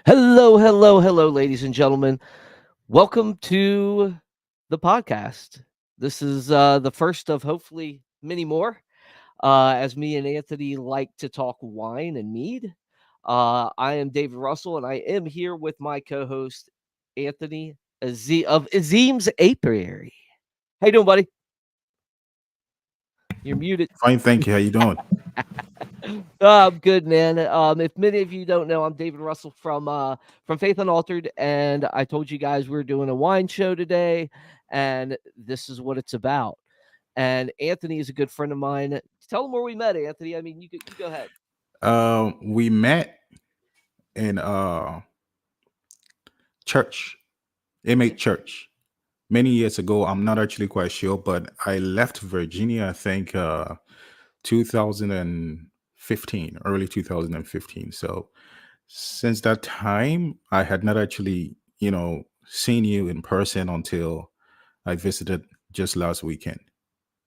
Hello, hello, hello, ladies and gentlemen. Welcome to the podcast. This is the first of hopefully many more. As me and Anthony like to talk wine and mead. I am David Russell, and I am here with my co-host Anthony of Azim's Apiary. How you doing, buddy? You're muted. Fine, thank you. How you doing? I'm good, man. If many of you don't know, I'm David Russell from Faith Unaltered, and I told you guys we are doing a wine show today, and this is what it's about. And Anthony is a good friend of mine. Tell them where we met, Anthony. I mean, you go ahead. We met in church, inmate church, many years ago. I'm not actually quite sure, but I left Virginia. I think 2015, early 2015. So since that time, I had not actually, seen you in person until I visited just last weekend.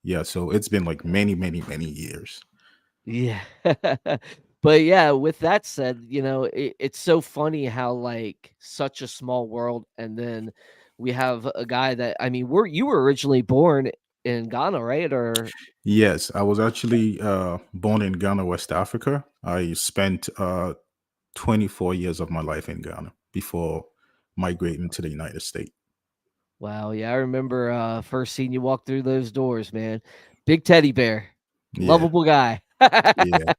Yeah, so it's been like many, many, many years. Yeah. But yeah, with that said, it's so funny how like such a small world, and then we have a guy that I mean, you were originally born in Ghana, right? Or Yes, I was actually born in Ghana, West Africa. I spent 24 years of my life in Ghana before migrating to the United States. wow, yeah, I remember first seeing you walk through those doors, man. Big teddy bear, Yeah, lovable guy. yeah.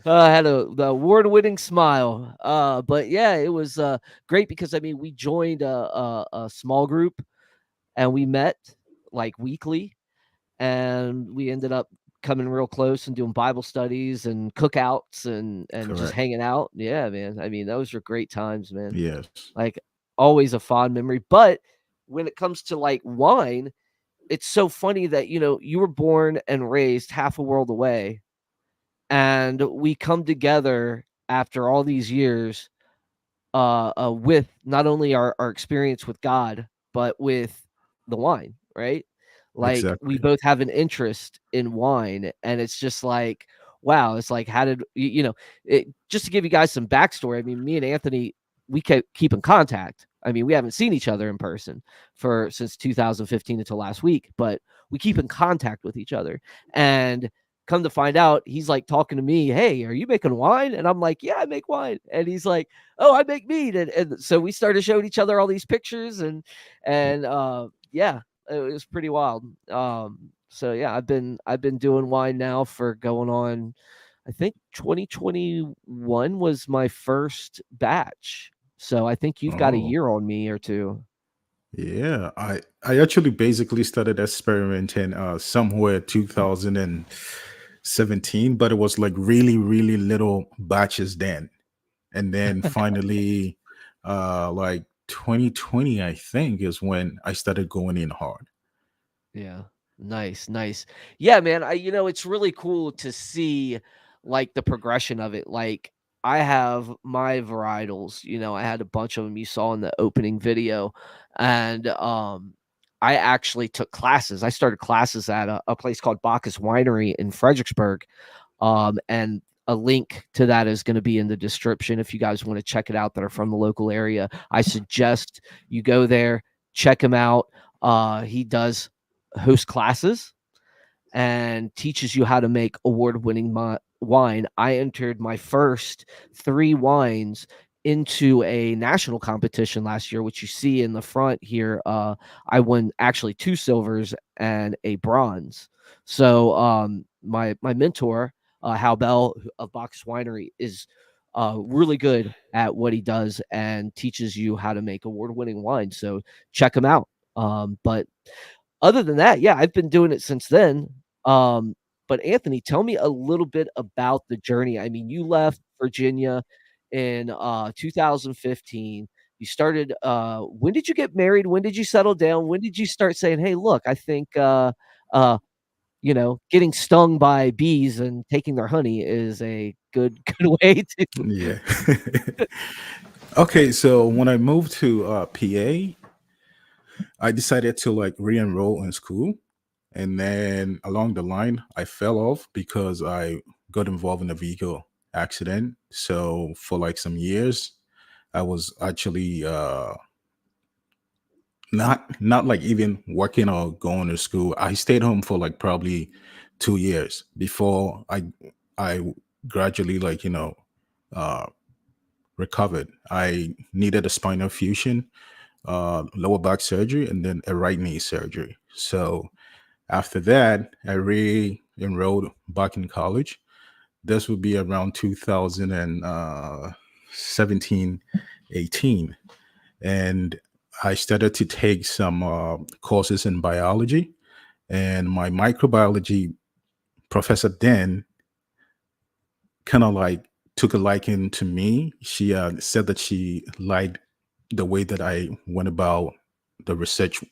Had the award-winning smile. But yeah, it was great because I mean we joined a small group and we met like weekly, and we ended up coming real close and doing Bible studies and cookouts and just Correct. hanging out. Yeah, man. I mean, those were great times, man. Yes. Like always a fond memory. But when it comes to like wine, it's so funny that you were born and raised half a world away, and we come together after all these years with not only our experience with God, but with the wine, right? Like we Exactly. both have an interest in wine, and it's just like, wow, it's like, how did just to give you guys some backstory? I mean, me and Anthony, we keep in contact. I mean, we haven't seen each other in person for since 2015 until last week, but we keep in contact with each other. And come to find out, he's like talking to me, "Hey, are you making wine?" And I'm like, "Yeah, I make wine." And he's like, "Oh, I make mead." And so we started showing each other all these pictures, and yeah, it was pretty wild. So yeah, I've been doing wine now for going on, I think 2021 was my first batch. So I think you've got a Oh, year on me or two. yeah. I actually basically started experimenting somewhere 2017, but it was like really, really little batches then. And then finally, like 2020, I think, is when I started going in hard. Yeah. Nice, nice. Yeah, man, it's really cool to see, like, the progression of it. Like, I have my varietals, I had a bunch of them you saw in the opening video, and, I actually took classes. I started classes at a place called Bacchus Winery in Fredericksburg, and a link to that is gonna be in the description if you guys wanna check it out that are from the local area. I suggest you go there, check him out. He does host classes and teaches you how to make award-winning wine. I entered my first 3 wines into a national competition last year, which you see in the front here. I won actually 2 silvers and a bronze. So, my mentor, Hal Bell of Box Winery is, really good at what he does and teaches you how to make award-winning wine, so check him out. But other than that, yeah, I've been doing it since then. But Anthony, tell me a little bit about the journey. I mean, you left Virginia in 2015. You started when did you get married? When did you settle down? When did you start saying, "Hey, look, I think uh getting stung by bees and taking their honey is a good good way to." Yeah. Okay, so when I moved to PA, I decided to like re-enroll in school, and then along the line, I fell off because I got involved in a vehicle accident. So for like some years, I was actually not like even working or going to school. I stayed home for like probably 2 years before I gradually like uh recovered. I needed a spinal fusion, lower back surgery, and then a right knee surgery. So after that, I re-enrolled back in college. This would be around 2017, 18. And I started to take some courses in biology. And my microbiology professor then kind of like took a liking to me. She said that she liked the way that I went about the research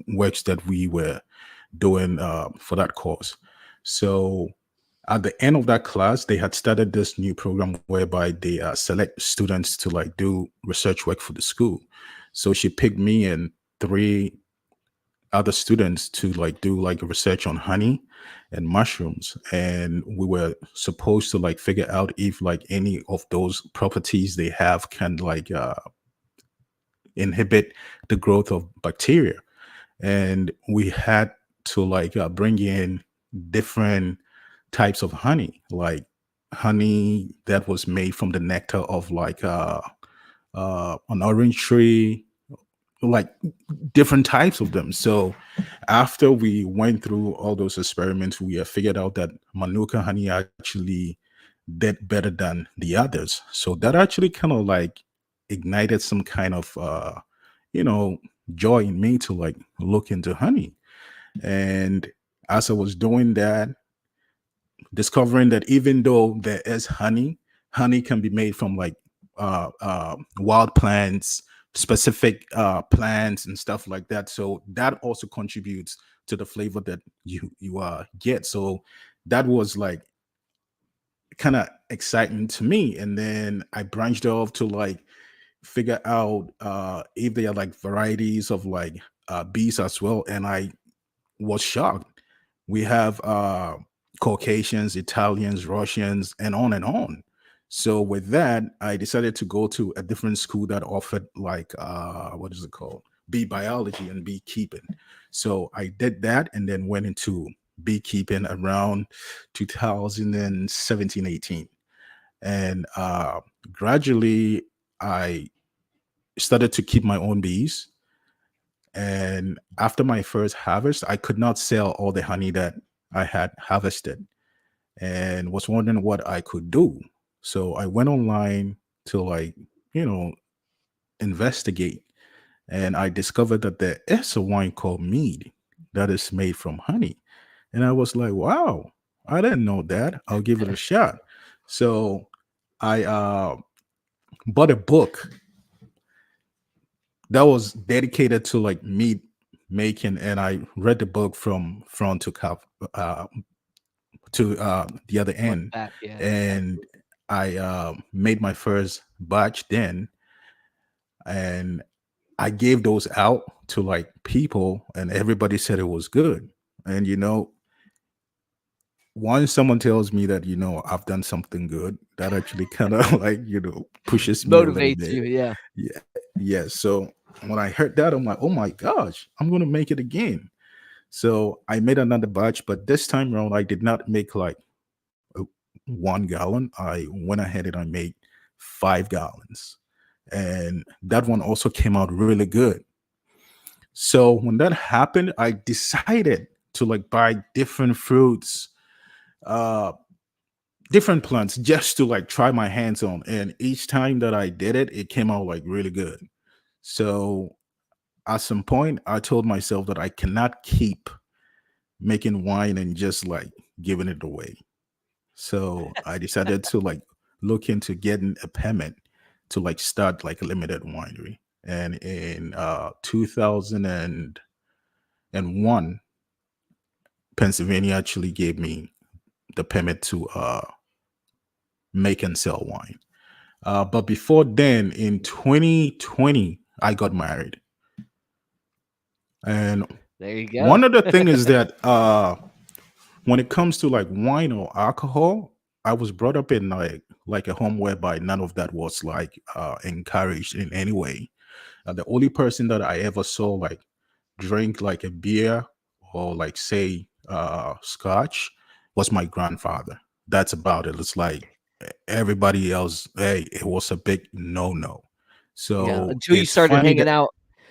works that we were doing for that course. So at the end of that class, they had started this new program whereby they select students to like do research work for the school. So she picked me and three other students to like do like research on honey and mushrooms, and we were supposed to like figure out if like any of those properties they have can like inhibit the growth of bacteria. And we had to like bring in different types of honey, like honey that was made from the nectar of like an orange tree, like different types of them. So after we went through all those experiments, we figured out that Manuka honey actually did better than the others. So that actually kind of like ignited some kind of you know joy in me to like look into honey. And as I was doing that, discovering that even though there is honey, honey can be made from like wild plants, specific plants and stuff like that. So that also contributes to the flavor that you get. So that was like kind of exciting to me. And then I branched off to like figure out if there are like varieties of like bees as well. And I was shocked. We have Caucasians, Italians, Russians, and on and on. So with that, I decided to go to a different school that offered like what is it called? Bee biology and beekeeping. So I did that and then went into beekeeping around 2017, 18. And gradually I started to keep my own bees. And after my first harvest, I could not sell all the honey that I had harvested and was wondering what I could do. So I went online to like, you know, investigate. And I discovered that there is a wine called mead that is made from honey. And I was like, wow, I didn't know that. I'll give it a shot. So I bought a book that was dedicated to like meat making, and I read the book from front to uh, the other Front end. to back, yeah. And I made my first batch then, and I gave those out to like people, and everybody said it was good. And once someone tells me that I've done something good, that actually kind of like pushes me a little Motivates bit. you, yeah. Yeah, yeah. So when I heard that, I'm like, oh my gosh, I'm gonna make it again. So I made another batch, but this time around, I did not make like 1 gallon. I went ahead and I made 5 gallons, and that one also came out really good. So when that happened, I decided to like buy different fruits, uh, different plants, just to like try my hands on. And each time that I did it, it came out like really good. So at some point, I told myself that I cannot keep making wine and just like giving it away. So I decided to like look into getting a permit to like start like a limited winery. And in 2001, Pennsylvania actually gave me the permit to make and sell wine. But before then, in 2020, I got married. And There you go. one of the thing is that when it comes to like wine or alcohol, I was brought up in like a home whereby none of that was like encouraged in any way. The only person that I ever saw like drink like a beer or like say scotch was my grandfather. That's about it. It's like everybody else, hey, it was a big no. Yeah, So until you it's started funny hanging that, out.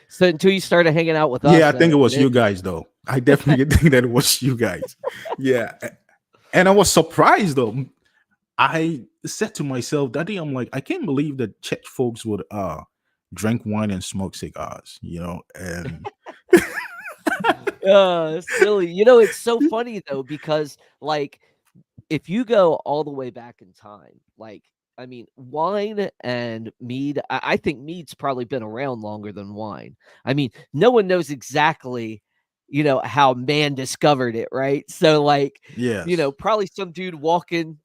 So until you started hanging out with yeah, I us, think it and was then you guys though. I definitely think that it was you guys. Yeah. And I was surprised though. I said to myself that day, I'm like, I can't believe that church folks would drink wine and smoke cigars, and silly. You know, it's so funny though because like if you go all the way back in time, like I mean, wine and mead, I think mead's probably been around longer than wine. I mean, no one knows exactly, how man discovered it, right? So, like, yes. probably some dude walking,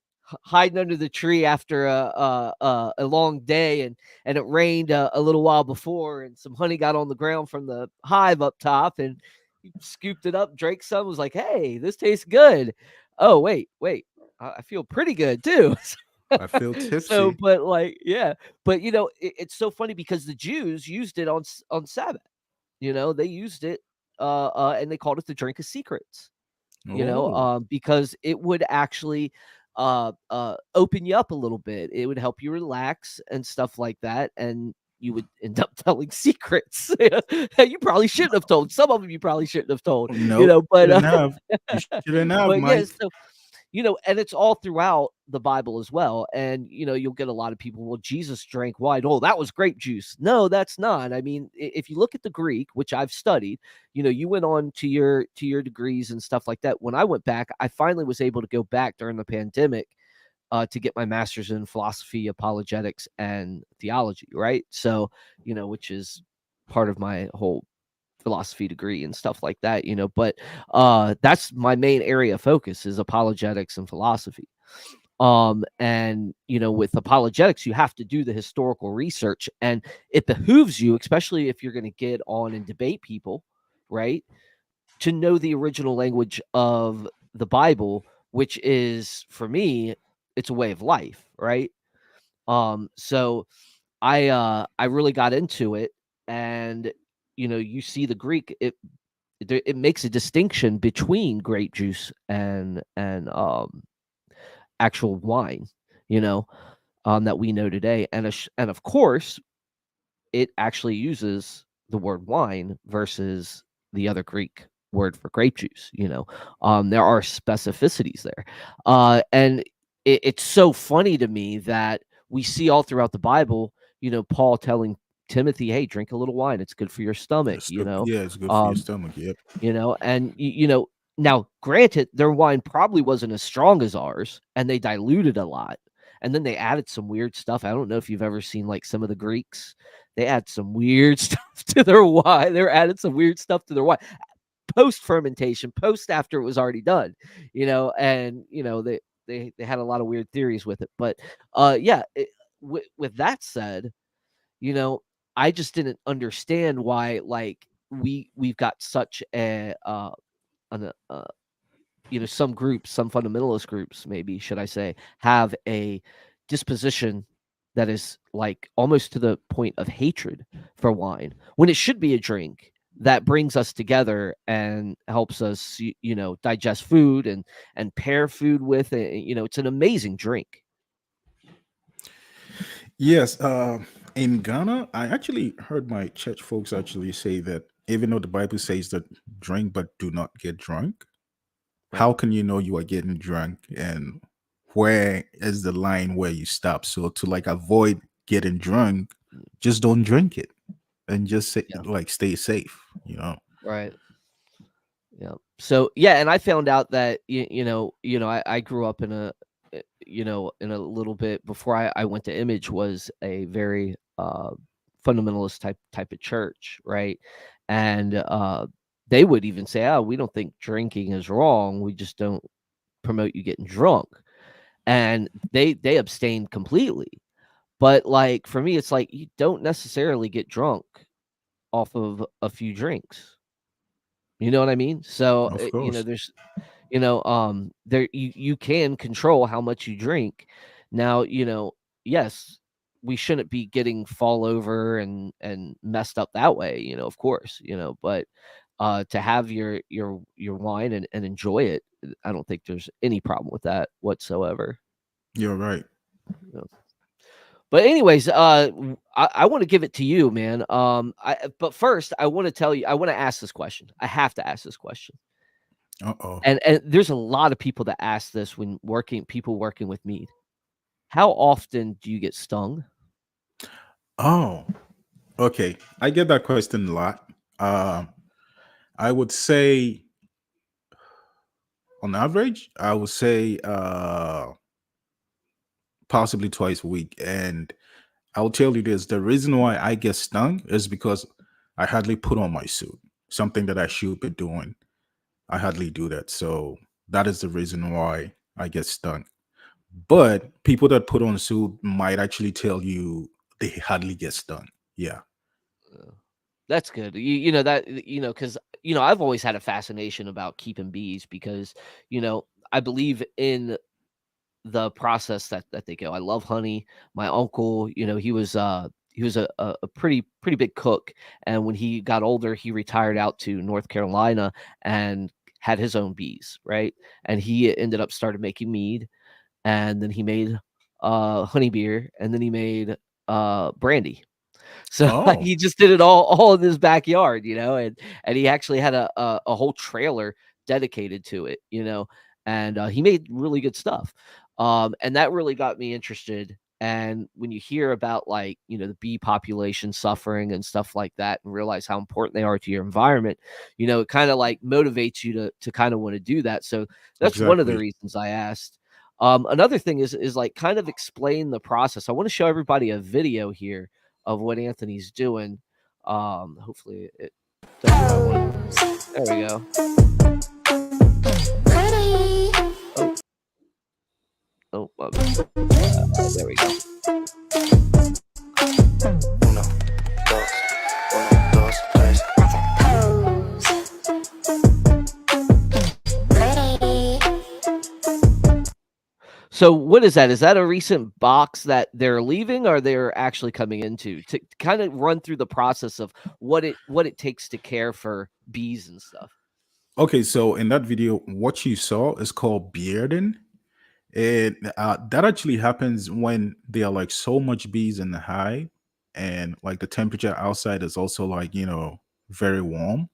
hiding under the tree after a long day, and it rained a little while before, and some honey got on the ground from the hive up top, and he scooped it up, drank some, was like, "Hey, this tastes good." Oh, wait, I feel pretty good too. I feel So, tipsy. but like, yeah, but it's so funny because the Jews used it on Sabbath. They used it, and they called it the drink of secrets. Oh, Because it would actually open you up a little bit. It would help you relax and stuff like that, and you would end up telling secrets that you probably shouldn't have told. Some of them you probably shouldn't have told. nope. But Shouldn't have. You shouldn't have, but yeah, Mike. so and it's all throughout the Bible as well. And you'll get a lot of people, well, Jesus drank wine. Oh, that was grape juice. No, that's not. I mean, if you look at the Greek, which I've studied, you went on to your degrees and stuff like that. When I went back, I finally was able to go back during the pandemic to get my master's in philosophy, apologetics, and theology, right? So, which is part of my whole philosophy degree and stuff like that, but that's my main area of focus is apologetics and philosophy. And with apologetics you have to do the historical research, and it behooves you, especially if you're going to get on and debate people, right, to know the original language of the Bible, which is, for me, it's a way of life, right? So I really got into it, and you see the Greek, it makes a distinction between grape juice and actual wine, you know, that we know today, and of course, it actually uses the word wine versus the other Greek word for grape juice. There are specificities there, and it's so funny to me that we see all throughout the Bible, Paul telling Timothy, "Hey, drink a little wine; it's good for your stomach." It's good. Yeah, it's good for your Um, stomach. Yep. and now granted their wine probably wasn't as strong as ours and they diluted a lot, and then they added some weird stuff. I don't know if you've ever seen like some of the Greeks, they add some weird stuff to their wine. They're added some weird stuff to their wine post fermentation, post after it was already done, and they had a lot of weird theories with it. But yeah, with that said, you know, I just didn't understand why, like, we've got such an some groups, some fundamentalist groups, maybe should I say, have a disposition that is like almost to the point of hatred for wine, when it should be a drink that brings us together and helps us, digest food and pair food with it. It's an amazing drink. Yes. In Ghana, I actually heard my church folks actually say that even though the Bible says that drink but do not get drunk, Right. how can you know you are getting drunk, and where is the line where you stop? So to like avoid getting drunk, just don't drink it and just say, Yeah. like stay safe. Right. Yeah. So yeah, and I found out that I grew up in in a little bit before I went to Image, was a very fundamentalist type of church, right? And they would even say, "Oh, we don't think drinking is wrong. We just don't promote you getting drunk." And they abstained completely. But like for me, it's like you don't necessarily get drunk off of a few drinks. You know what I mean? So Of course. there's There you can control how much you drink. Now, yes, we shouldn't be getting fall over and messed up that way, of course, but to have your wine and enjoy it, I don't think there's any problem with that whatsoever. You're right. you know. But anyways, I want to give it to you, man. But first, I want to tell you, I want to ask this question. I have to ask this question. Uh-oh. And there's a lot of people that ask this when people working with mead. How often do you get stung? Oh, okay. I get that question a lot. I would say on average, I would say possibly twice a week. And I'll tell you this, the reason why I get stung is because I hardly put on my suit. Something that I should be doing. I hardly do that. So that is the reason why I get stung. But people that put on a suit might actually tell you they hardly get stung. Yeah. Uh, that's good. Because I've always had a fascination about keeping bees because I believe in the process that they go. I love honey. My uncle, he was a pretty big cook, and when he got older, he retired out to North Carolina and had his own bees, right? And he ended up started making mead, and then he made honey beer, and then he made brandy. So Oh. he just did it all in his backyard, and he actually had a whole trailer dedicated to it, and he made really good stuff. And that really got me interested. And when you hear about like, the bee population suffering and stuff like that and realize how important they are to your environment, it kind of like motivates you to kind of want to do that. So that's one of the Exactly. reasons I asked. Another thing is like kind of explain the process. I want to show everybody a video here of what Anthony's doing. Hopefully it does what I want. There we go. Oh, oh, there we go. Uno, dos, uno, dos, tres. So what is that? Is that a recent box that they're leaving or they're actually coming into to kind of run through the process of what it takes to care for bees and stuff? Okay, so in that video, what you saw is called bearding. And that actually happens when there are like so much bees in the hive, and like the temperature outside is also like, very warm,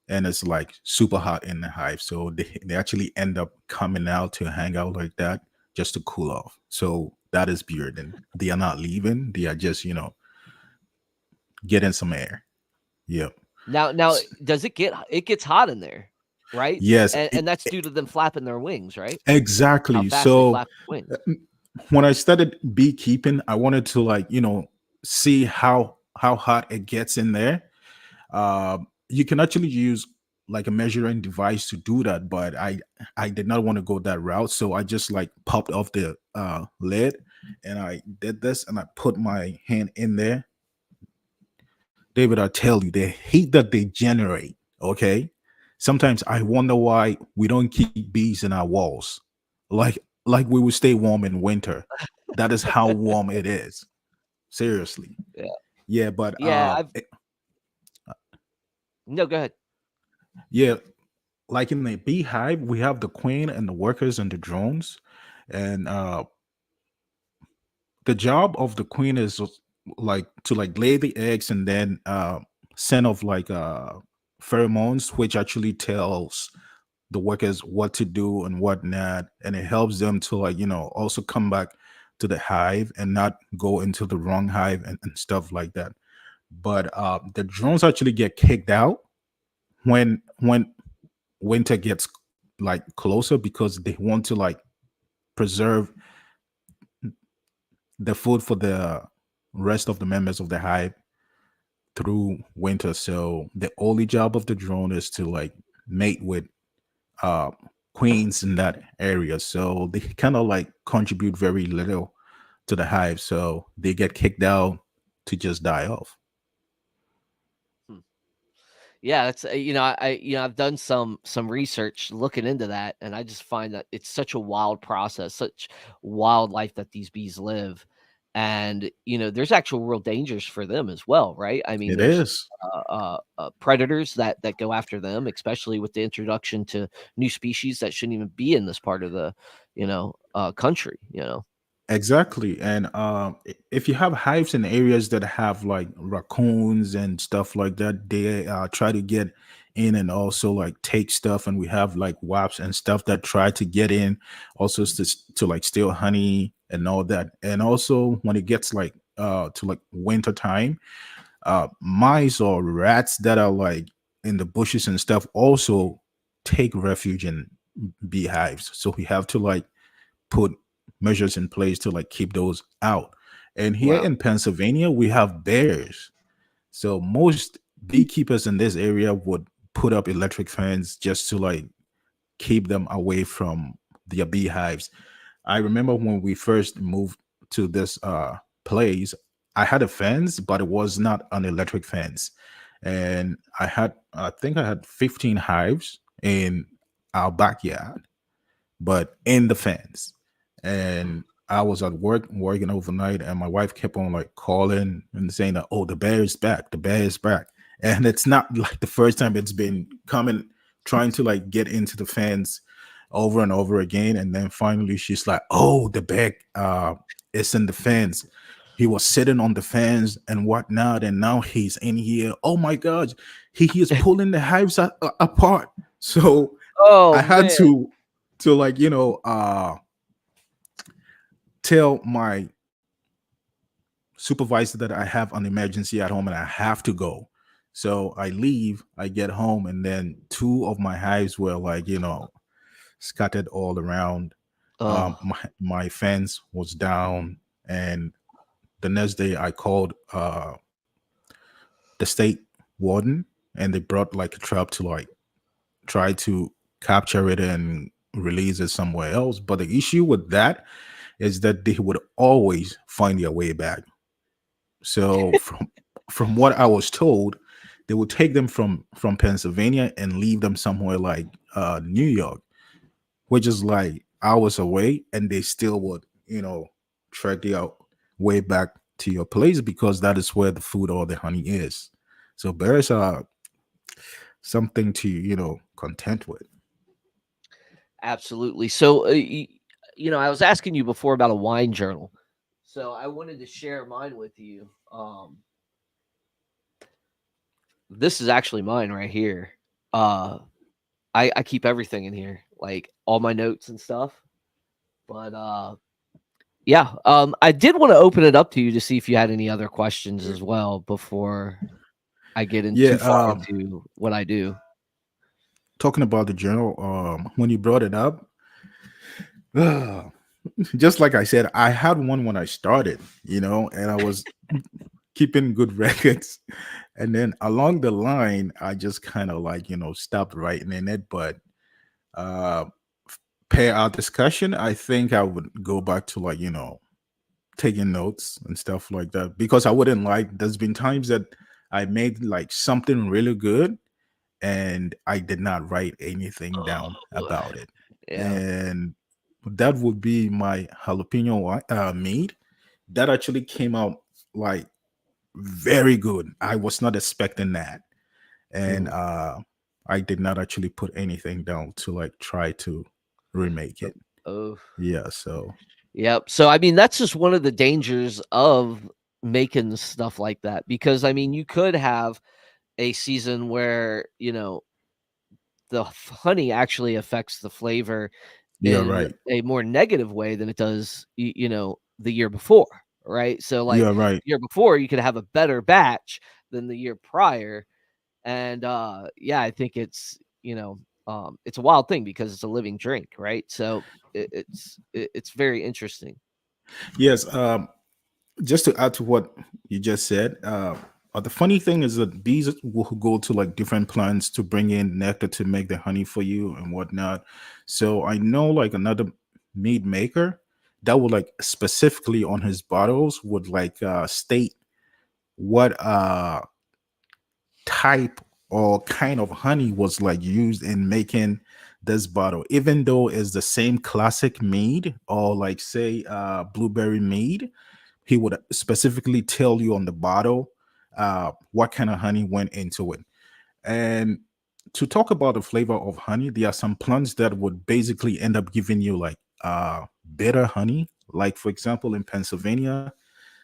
and it's like super hot in the hive. So they actually end up coming out to hang out like that just to cool off. So that is bearding. They are not leaving, they are just, getting some air. Yep. Now does it gets hot in there, right? Yes, And that's due to them flapping their wings, right? How exactly. fast they So flap their wings. when I started beekeeping, I wanted to like, see how hot it gets in there. You can actually use like a measuring device to do that, but I did not want to go that route, so I just like popped off the lid, and I did this, and I put my hand in there. David, I tell you, the heat that they generate, okay? Sometimes I wonder why we don't keep bees in our walls. Like like we would stay warm in winter. That is how warm it is. Seriously. Yeah. Yeah, but Yeah, I've no, go ahead. yeah, like in the beehive, we have the queen and the workers and the drones. And the job of the queen is like to like lay the eggs and then send off like pheromones, which actually tells the workers what to do and what not, and it helps them to like also come back to the hive and not go into the wrong hive and stuff like that. But the drones actually get kicked out when winter gets like closer, because they want to like preserve the food for the rest of the members of the hive through winter. So the only job of the drone is to like mate with uh queens in that area. So they kind of like contribute very little to the hive. So they get kicked out to just die off. Hmm. Yeah, that's I've done some research looking into that, and I just find that it's such a wild process, such wildlife that these bees live, and there's actual real dangers for them as well, right? I mean, It there's is. predators that go after them, especially with the introduction to new species that shouldn't even be in this part of the country. Exactly. And if you have hives in areas that have like raccoons and stuff like that, they try to get in and also like take stuff. And we have like wasps and stuff that try to get in, also to like steal honey and all that. And also when it gets like to like winter time, mice or rats that are like in the bushes and stuff also take refuge in beehives. So we have to like put measures in place to like keep those out. And here Wow. in Pennsylvania, we have bears. So most beekeepers in this area would put up electric fence just to like keep them away from their beehives. I remember when we first moved to this place, I had a fence, but it was not an electric fence. And I think I had 15 hives in our backyard, but in the fence. And I was at work working overnight, and my wife kept on like calling and saying that, "Oh, the bear is back, the bear is back." And it's not like the first time it's been coming, trying to like get into the fence over and over again. And then finally she's like, "Oh, the bear is in the fence. He was sitting on the fence and whatnot, and now he's in here. Oh my gosh, he is pulling the hives apart." So Oh I had man. to like tell my supervisor that I have an emergency at home and I have to go. So I leave, I get home, and then two of my hives were like scattered all around. Oh, My fence was down, and the next day I called the state warden, and they brought like a trap to like try to capture it and release it somewhere else. But the issue with that is that they would always find their way back. So from what I was told, they would take them from Pennsylvania and leave them somewhere like New York, which is like hours away, and they still would track their way back to your place because that is where the food or the honey is. So bears are something to content with. absolutely. So, I was asking you before about a wine journal. So I wanted to share mine with you. This is actually mine right here. Uh, I keep everything in here, like all my notes and stuff. But yeah, I did want to open it up to you to see if you had any other questions as well before I get in Yeah, too far into what I do. talking about the journal, when you brought it up, just like I said, I had one when I started, and I was keeping good records. And then along the line, I just kind of like, stopped writing in it. But uh, per our discussion, I think I would go back to like, taking notes and stuff like that because I wouldn't like, there's been times that I made like something really good and I did not write anything down Oh, about it. yeah. And that would be my mead. That actually came out like very good. I was not expecting that. And Mhm. I did not actually put anything down to like try to remake it. Oh, Yeah, so yep. So I mean, that's just one of the dangers of making stuff like that because I mean, you could have a season where the honey actually affects the flavor you're in right. a more negative way than it does, the year before, right? So, like, You're right. the year before, you could have a better batch than the year prior, and, yeah, I think it's a wild thing because it's a living drink, right? So, it's very interesting. Yes, just to add to what you just said, the funny thing is that bees will go to like different plants to bring in nectar to make the honey for you and whatnot. So I know like another mead maker that would like specifically on his bottles would like state what type or kind of honey was like used in making this bottle, even though it's the same classic mead or like say blueberry mead. He would specifically tell you on the bottle what kind of honey went into it. And to talk about the flavor of honey, there are some plants that would basically end up giving you like bitter honey. Like for example, in Pennsylvania,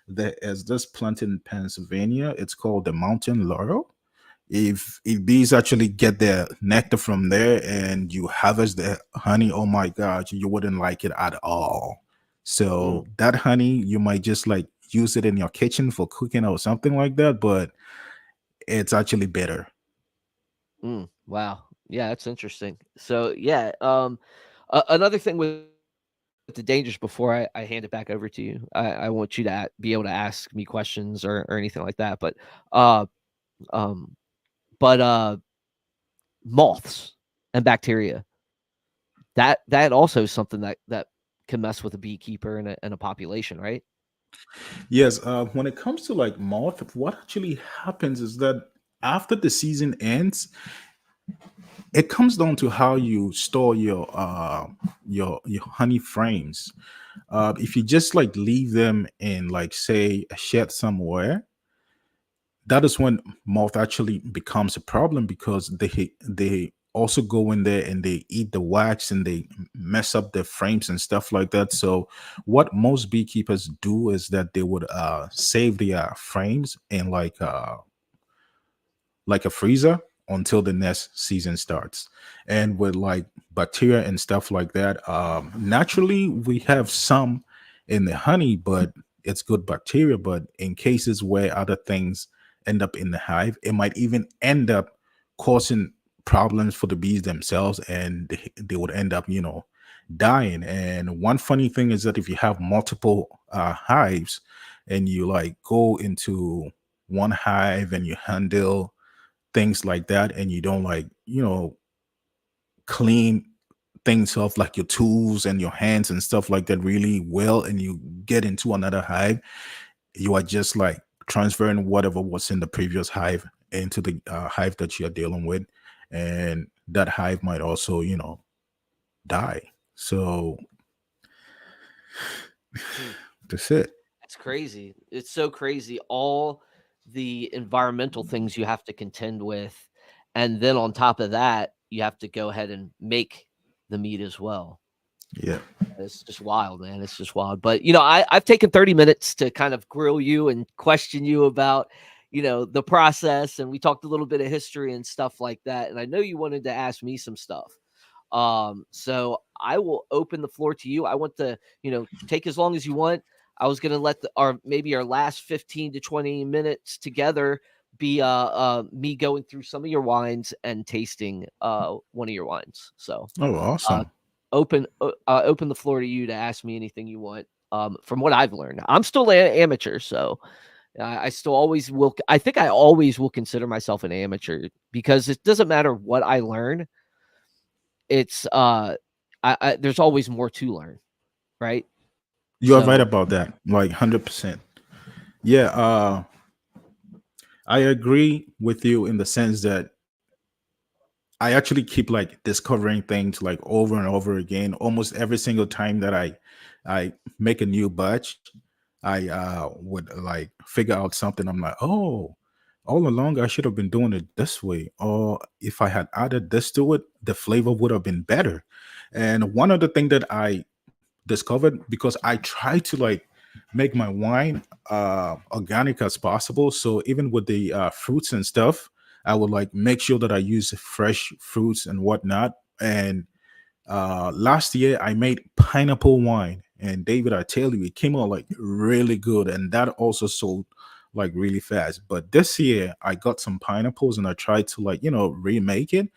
there is this plant in Pennsylvania. It's called the mountain laurel. If bees actually get their nectar from there and you harvest the honey, oh my god, you wouldn't like it at all. Mm, So that honey, you might just like use it in your kitchen for cooking or something like that, but it's actually bitter. wow. Yeah, that's interesting. So yeah, another thing with the dangers before I hand it back over to you, I want you to be able to ask me questions or anything like that. Uh, um, but moths and bacteria, that also is something that can mess with a beekeeper and a population, right? Yes, when it comes to like moth, what actually happens is that after the season ends, it comes down to how you store your honey frames. If you just like leave them in like say a shed somewhere, that is when moth actually becomes a problem because they also go in there and they eat the wax and they mess up their frames and stuff like that. So what most beekeepers do is that they would save their frames in like a freezer until the next season starts. And with like bacteria and stuff like that, naturally we have some in the honey, but it's good bacteria. But in cases where other things end up in the hive, it might even end up causing problems for the bees themselves, and they would end up, dying. And one funny thing is that if you have multiple hives and you like go into one hive and you handle things like that and you don't like clean things off like your tools and your hands and stuff like that really well, and you get into another hive, you are just like transferring whatever was in the previous hive into the hive that you're dealing with, and that hive might also die. So Mm. that's it. It's crazy. It's so crazy. All the environmental things you have to contend with, and then on top of that, you have to go ahead and make the meat as well. Yeah. It's just wild, man. It's just wild. But I've taken 30 minutes to kind of grill you and question you about, the process, and we talked a little bit of history and stuff like that. And I know you wanted to ask me some stuff. So I will open the floor to you. I want to, take as long as you want. I was gonna let our last 15 to 20 minutes together be me going through some of your wines and tasting one of your wines. So Oh, uh awesome. open the floor to you to ask me anything you want. From what I've learned, I'm still an amateur, so I still always will. I think I always will consider myself an amateur because it doesn't matter what I learn. It's there's always more to learn, right? You are right So, about that, like 100%. Yeah, I agree with you in the sense that I actually keep like discovering things like over and over again. Almost every single time that I make a new batch, I would like figure out something. I'm like, oh, all along I should have been doing it this way. Or if I had added this to it, the flavor would have been better. And one other thing that I discovered, because I try to like make my wine organic as possible. So even with the fruits and stuff, I would like make sure that I use fresh fruits and whatnot. And last year I made pineapple wine, and David, I tell you, it came out like really good, and that also sold like really fast. But this year I got some pineapples and I tried to like remake it,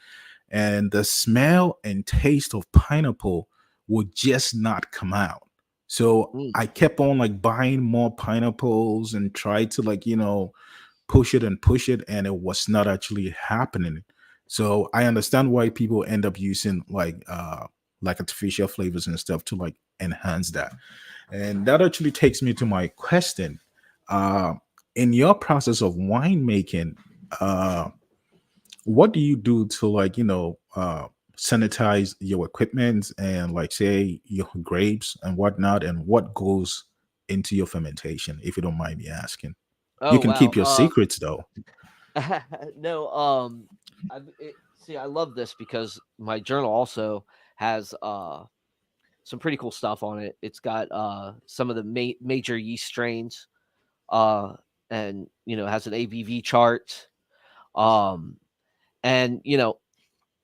and the smell and taste of pineapple would just not come out. So mm, I kept on like buying more pineapples and tried to like, push it and push it, and it was not actually happening. So I understand why people end up using like artificial flavors and stuff to like enhance that. And that actually takes me to my question. Uh in your process of winemaking, uh what do you do to like sanitize your equipment and like say your grapes and whatnot, and what goes into your fermentation, if you don't mind me asking? You Oh can wow. keep your secrets though. No, see, I love this because my journal also has some pretty cool stuff on it. It's got some of the major yeast strains, uh, and has an ABV chart. Um, and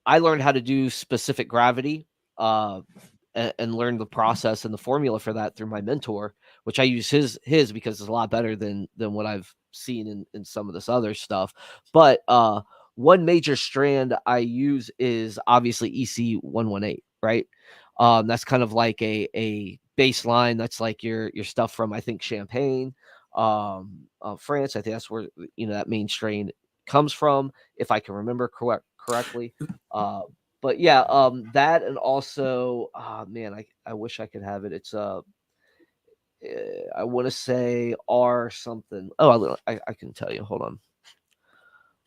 I learned how to do specific gravity, uh, and learned the process and the formula for that through my mentor, which I use his because it's a lot better than what I've seen in some of this other stuff. But one major strand I use is obviously EC118, right? That's kind of like a baseline. That's like your stuff from, I think, Champagne, France. I think that's where that main strain comes from, if I can remember correctly. Uh, but yeah, that, and also, man, I wish I could have it. It's I want to say R something. Oh, I can tell you. Hold on.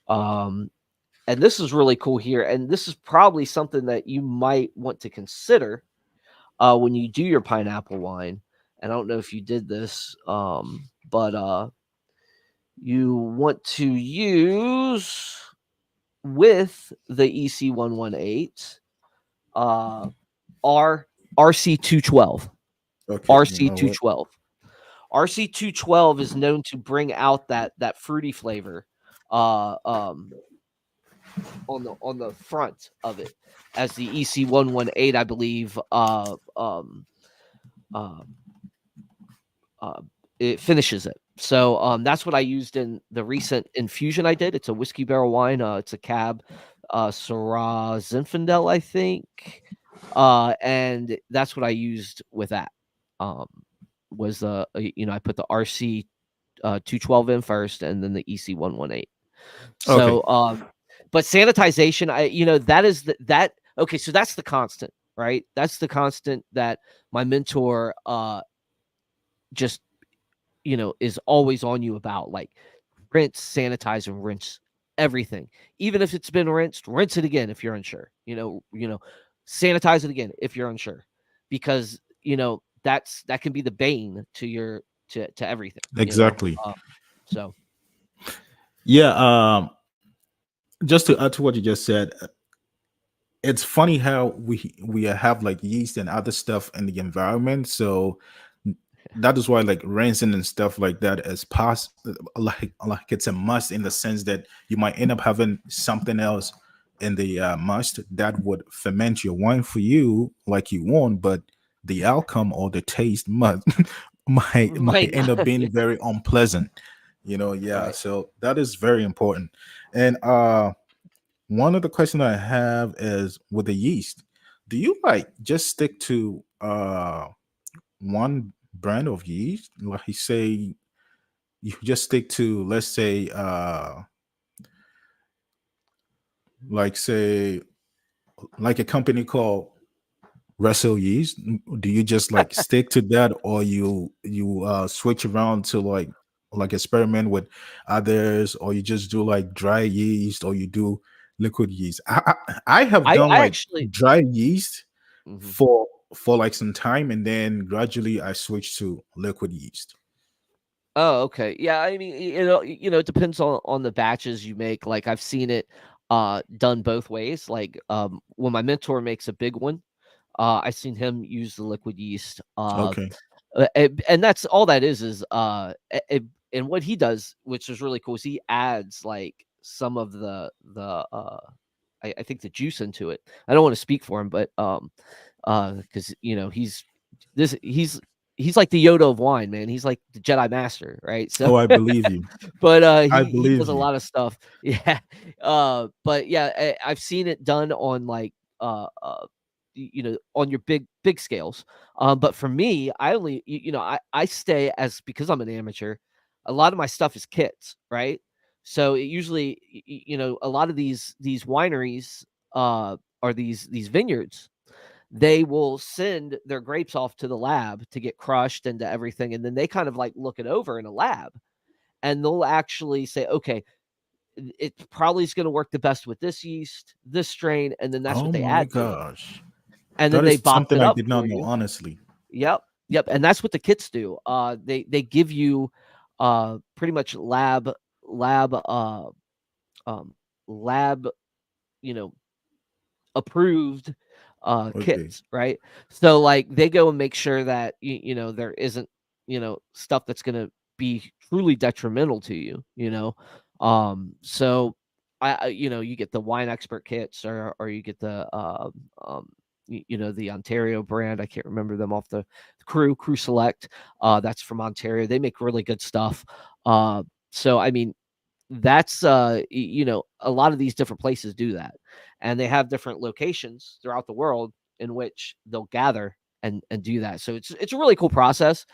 Um, and this is really cool here, and this is probably something that you might want to consider when you do your pineapple wine. And I don't know if you did this, but you want to use with the EC118 uh R RC212. Okay, you know what? RC212. RC212 is known to bring out that fruity flavor uh um on the front of it, as the EC118, I believe, uh, uh it finishes it. So that's what I used in the recent infusion I did. It's a whiskey barrel wine. It's a cab Syrah Zinfandel, I think. And that's what I used with that. Um, was I put the RC 212 in first, and then the EC 118. Okay, So but sanitization, that is that okay, so that's the constant, right? That's the constant that my mentor just is always on you about, like, rinse, sanitize, and rinse everything. Even if it's been rinsed, rinse it again if you're unsure. Sanitize it again if you're unsure, because that can be the bane to your to everything. exactly. So Yeah, just to add to what you just said, it's funny how we have like yeast and other stuff in the environment. So that is why like rinsing and stuff like that is like it's a must, in the sense that you might end up having something else in the must that would ferment your wine for you like you want, but the outcome or the taste must might might end up not. being very unpleasant. Yeah. Right. So that is very important. And one of the questions I have is with the yeast, do you like just stick to one brand of yeast? Like say you just stick to, let's say like say like a company called Russell yeast? Do you just like stick to that, or you switch around to like experiment with others, or you just do like dry yeast, or you do liquid yeast? I have done I like actually. dry yeast Mhm. for like some time, and then gradually I switched to liquid yeast. Oh, okay. Yeah, I mean, it depends on the batches you make. Like, I've seen it done both ways. Like, when my mentor makes a big one, I seen him use the liquid yeast. Okay. And that's all that is and what he does, which is really cool, is he adds like some of the I think the juice into it. I don't want to speak for him, but because this he's like the Yoda of wine, man. He's like the Jedi Master, right? So Oh, I believe you. but I he does believe a you. lot of stuff. Yeah. But yeah, I've seen it done on like on your big scales. But for me, I only I stay, as because I'm an amateur, a lot of my stuff is kits, right? So it usually a lot of these wineries or these vineyards, they will send their grapes off to the lab to get crushed into everything, and then they kind of like look it over in a lab, and they'll actually say, okay, it probably is going to work the best with this yeast, this strain, and then that's Oh what they my add to it, gosh. and then That they is box something it I up did not for know, you. honestly. Yep, yep, and that's what the kits do. They give you pretty much lab um lab, you know, approved Okay. kits, right? So like they go and make sure that there isn't, stuff that's going to be truly detrimental to you, so you get the wine expert kits, or you get the the Ontario brand. I can't remember them off the Crew Select. That's from Ontario. They make really good stuff. So I mean, that's a lot of these different places do that, and they have different locations throughout the world in which they'll gather and do that. So it's a really cool process.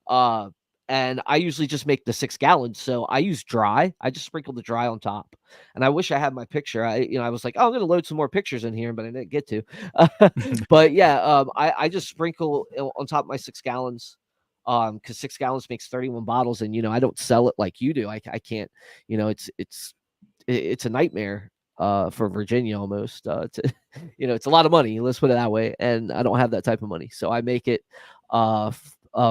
uh and I usually just make the 6 gallons, so I use dry. I just sprinkle the dry on top, and I wish I had my picture. I was like, oh, I'm gonna load some more pictures in here, but I didn't get to. But yeah, I just sprinkle on top of my 6 gallons, because 6 gallons makes 31 bottles, and I don't sell it like you do. I can't, it's a nightmare for Virginia almost. It's a lot of money. Let's put it that way, and I don't have that type of money, so I make it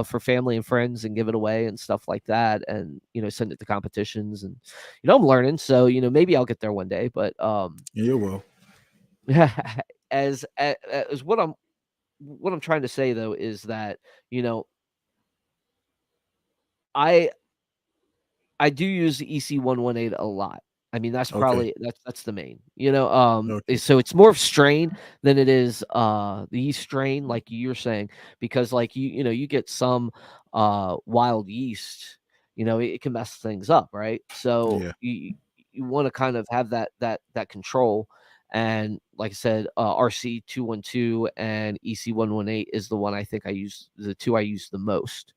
for family and friends and give it away and stuff like that, and send it to competitions, and I'm learning, so maybe I'll get there one day, but You will. as what I'm trying to say though is that you know I I do use the EC118 a lot. I mean, that's Okay. probably that's the main, Okay. so it's more of strain than it is the yeast strain, like you're saying, because like you get some wild yeast, it can mess things up, right? So Yeah. you want to kind of have that control. And like I said, RC212 and EC118 is the one I think the two I use the most.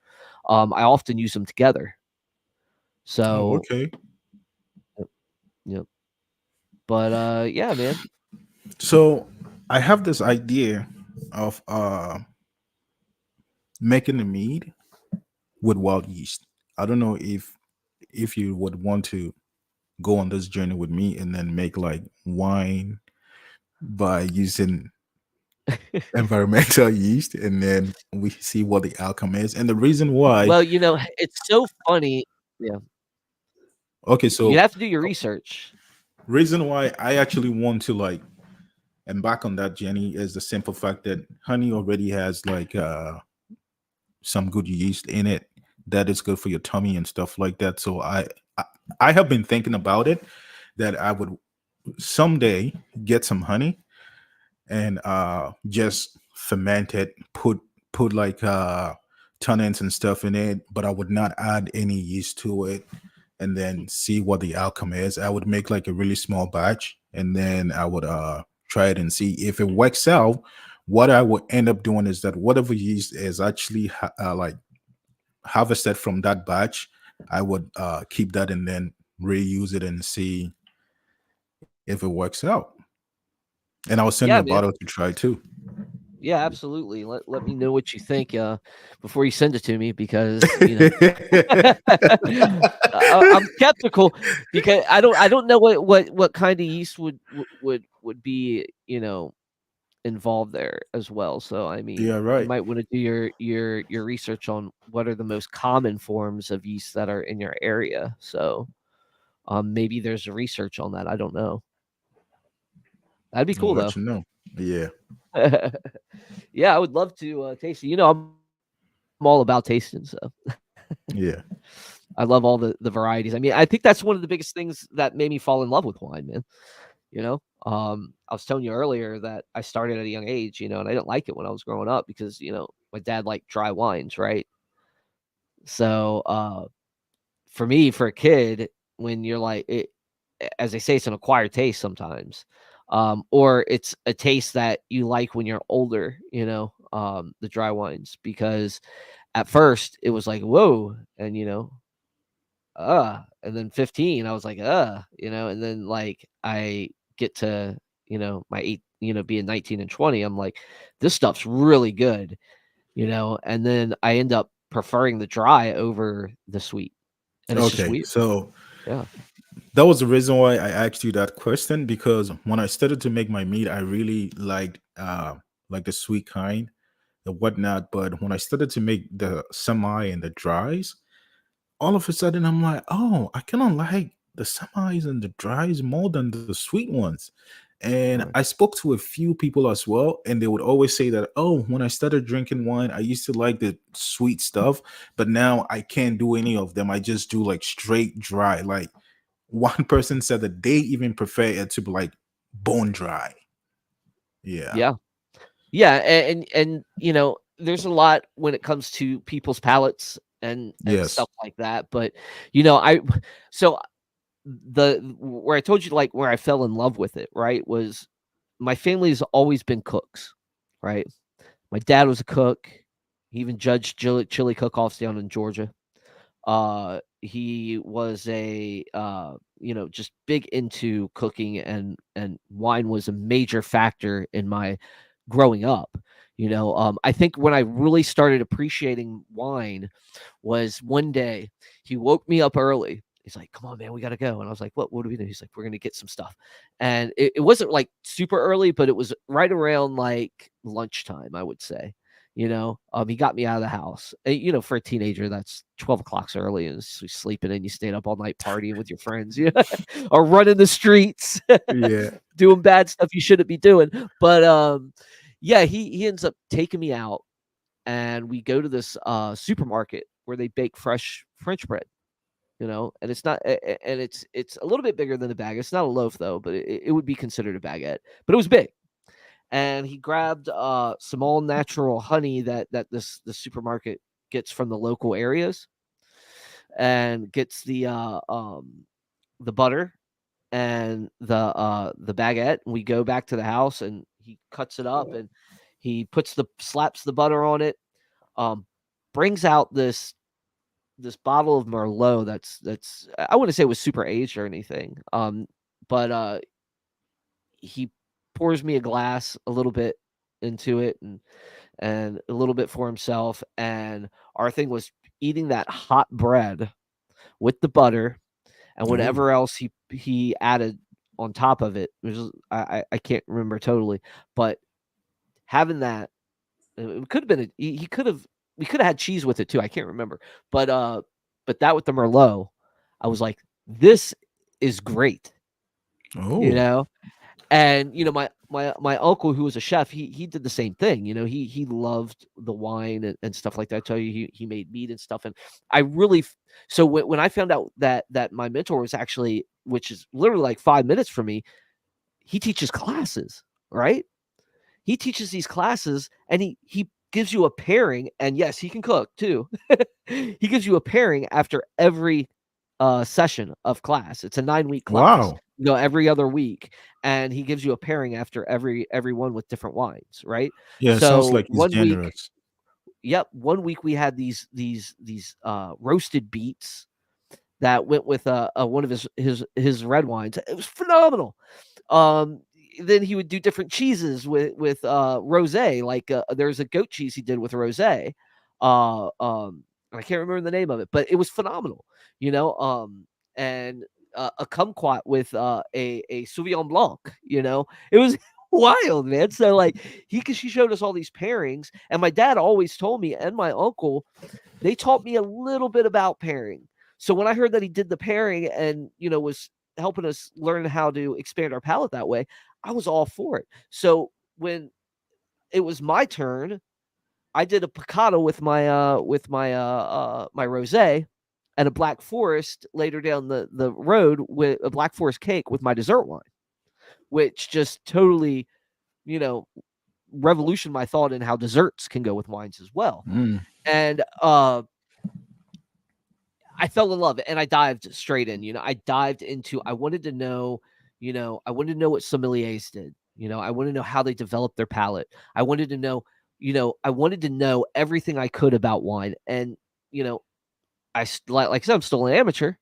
I often use them together. Oh, So, okay. yep, yep. But, yeah, man. So I have this idea of making a mead with wild yeast. I don't know if you would want to go on this journey with me and then make like wine by using environmental yeast, and then we see what the outcome is. And the reason why, Well, it's so funny. Yeah. okay, You so have to do your research. reason why I actually want to like embark on that journey is the simple fact that honey already has like some good yeast in it that is good for your tummy and stuff like that. So I, I have been thinking about it, that I would someday get some honey and just ferment it, put like tannins and stuff in it, but I would not add any yeast to it, and then see what the outcome is. I would make like a really small batch, and then I would try it and see if it works out. What I would end up doing is that whatever yeast is actually like harvested from that batch, I would keep that and then reuse it and see if it works out. And I'll send you a Yeah, man. bottle to try too. Yeah, absolutely. Let me know what you think, before you send it to me, because, I'm skeptical, because I don't know what kind of yeast would be, involved there as well. So I Yeah, mean, you right. might want to do your research on what are the most common forms of yeast that are in your area. So maybe there's a research on that. I don't know. That'd be I'll cool let though. you know. Yeah, Yeah, I would love to taste it. I'm all about tasting, so yeah, I love all the varieties. I mean, I think that's one of the biggest things that made me fall in love with wine, man. I was telling you earlier that I started at a young age, and I didn't like it when I was growing up because, my dad liked dry wines, right? So, for me, for a kid, when you're like it, as they say, it's an acquired taste sometimes, or it's a taste that you like when you're older, the dry wines, because at first it was like, whoa, and and then 15, I was like, and then like I get to, my being 19 and 20, I'm like, this stuff's really good, and then I end up preferring the dry over the sweet, and it's just okay. weird. So Yeah. That was the reason why I asked you that question, because when I started to make my meat, I really liked like the sweet kind and whatnot. But when I started to make the semi and the dries, all of a sudden I'm like, oh, I kind of like the semis and the dries more than the sweet ones. And Right. I spoke to a few people as well, and they would always say that, oh, when I started drinking wine, I used to like the sweet stuff, but now I can't do any of them. I just do like straight dry. Like one person said that they even prefer it to be like bone dry. Yeah. Yeah. Yeah, and there's a lot when it comes to people's palates and Yes. stuff like that, but, you know, I so the where I told you, like, where I fell in love with it, right, was my family's always been cooks, right? My dad was a cook. He even judged chili cook-offs down in Georgia. He was just big into cooking, and wine was a major factor in my growing up. I think when I really started appreciating wine was one day he woke me up early. He's like, "Come on, man, we gotta go." And I was like, "What? What do we do?" He's like, "We're gonna get some stuff." And it wasn't like super early, but it was right around like lunchtime, I would say. He got me out of the house. For a teenager, that's 12 o'clock's early, and so sleeping, and you stayed up all night partying with your friends, or running the streets, Yeah. doing bad stuff you shouldn't be doing. But yeah, he ends up taking me out, and we go to this supermarket where they bake fresh French bread. And it's not, and it's a little bit bigger than a bag. It's not a loaf though, but it would be considered a baguette. But it was big, and he grabbed some all natural honey that the supermarket gets from the local areas, and gets the butter and the baguette. And we go back to the house, and he cuts it up, and he slaps the butter on it, um brings out this bottle of Merlot that's I wouldn't say it was super aged or anything. But he pours me a glass, a little bit into it, and a little bit for himself. And our thing was eating that hot bread with the butter and Oh, whatever else he added on top of it. I can't remember totally, but having that, it could have been he could have we could have had cheese with it too. I can't remember, but that with the Merlot, I was like, this is great, you oh, know. And my uncle, who was a chef, he did the same thing. He loved the wine and stuff like that. I tell you, he made meat and stuff. And I really so when I found out that my mentor was actually, which is literally like 5 minutes from me, he teaches classes, right? He teaches these classes, and he gives you a pairing. And yes, he can cook too. He gives you a pairing after every session of class. It's a 9-week class, wow. every other week, and he gives you a pairing after every one with different wines, right? Yeah, it sounds So like he's one week, generous. yep, one week we had these roasted beets that went with one of his red wines. It was phenomenal. Um, then he would do different cheeses with rosé. Like there's a goat cheese he did with rosé. I can't remember the name of it, but it was phenomenal. You know, and a kumquat with a Sauvignon Blanc. It was wild, man. So like she showed us all these pairings, and my dad always told me, and my uncle, they taught me a little bit about pairing. So when I heard that he did the pairing and, was helping us learn how to expand our palate that way, I was all for it. So when it was my turn, I did a picado with my rosé, and a black forest later down the road with a black forest cake with my dessert wine, which just totally, you know, revolutionized my thought in how desserts can go with wines as well. Mm. And I fell in love, and I dived straight in. I dived into. I wanted to know. I wanted to know what sommeliers did. I wanted to know how they developed their palate. I wanted to know. I wanted to know everything I could about wine. And you know, like I said, I'm still an amateur.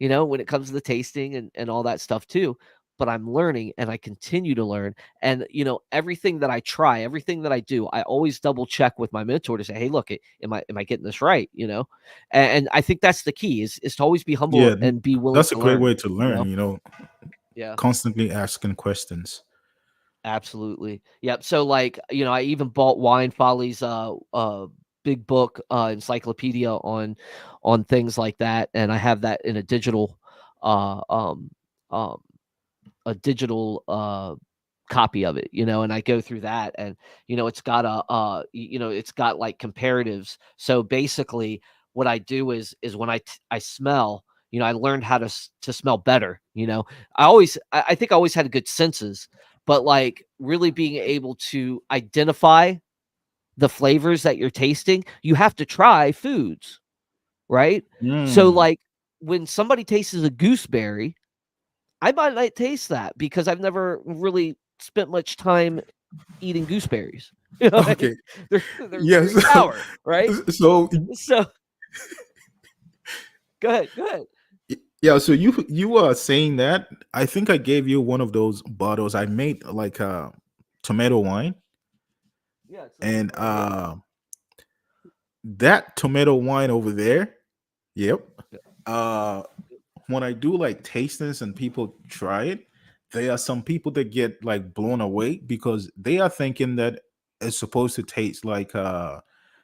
When it comes to the tasting and all that stuff too. but I'm learning and I continue to learn. And everything that I try, everything that I do, I always double check with my mentor to say, "Hey, look, am I getting this right?" And I think that's the key is to always be humble Yeah, and be willing that's a to great learn. way to You learn. know, yeah. Constantly asking questions. Absolutely. Yep. So like, I even bought Wine Follies big book encyclopedia on things like that, and I have that in uh um um a digital copy of it, and I go through that, and it's got it's got like comparatives. So basically what I do is when I smell, I learned how to smell better. I think I always had good senses, but like really being able to identify the flavors that you're tasting, you have to try foods, right? So Mm. like when somebody tastes a gooseberry, I might not taste that because I've never really spent much time eating gooseberries. Okay. They're Yes. very sour, right? So So go ahead, go ahead. yeah, so you are saying that I think I gave you one of those bottles. I made like tomato wine, Yeah, it's a and right here. that tomato wine over there. Yep. Yeah, Uh when I do like tastings and people try it, there are some people that get like blown away because they are thinking that it's supposed to taste like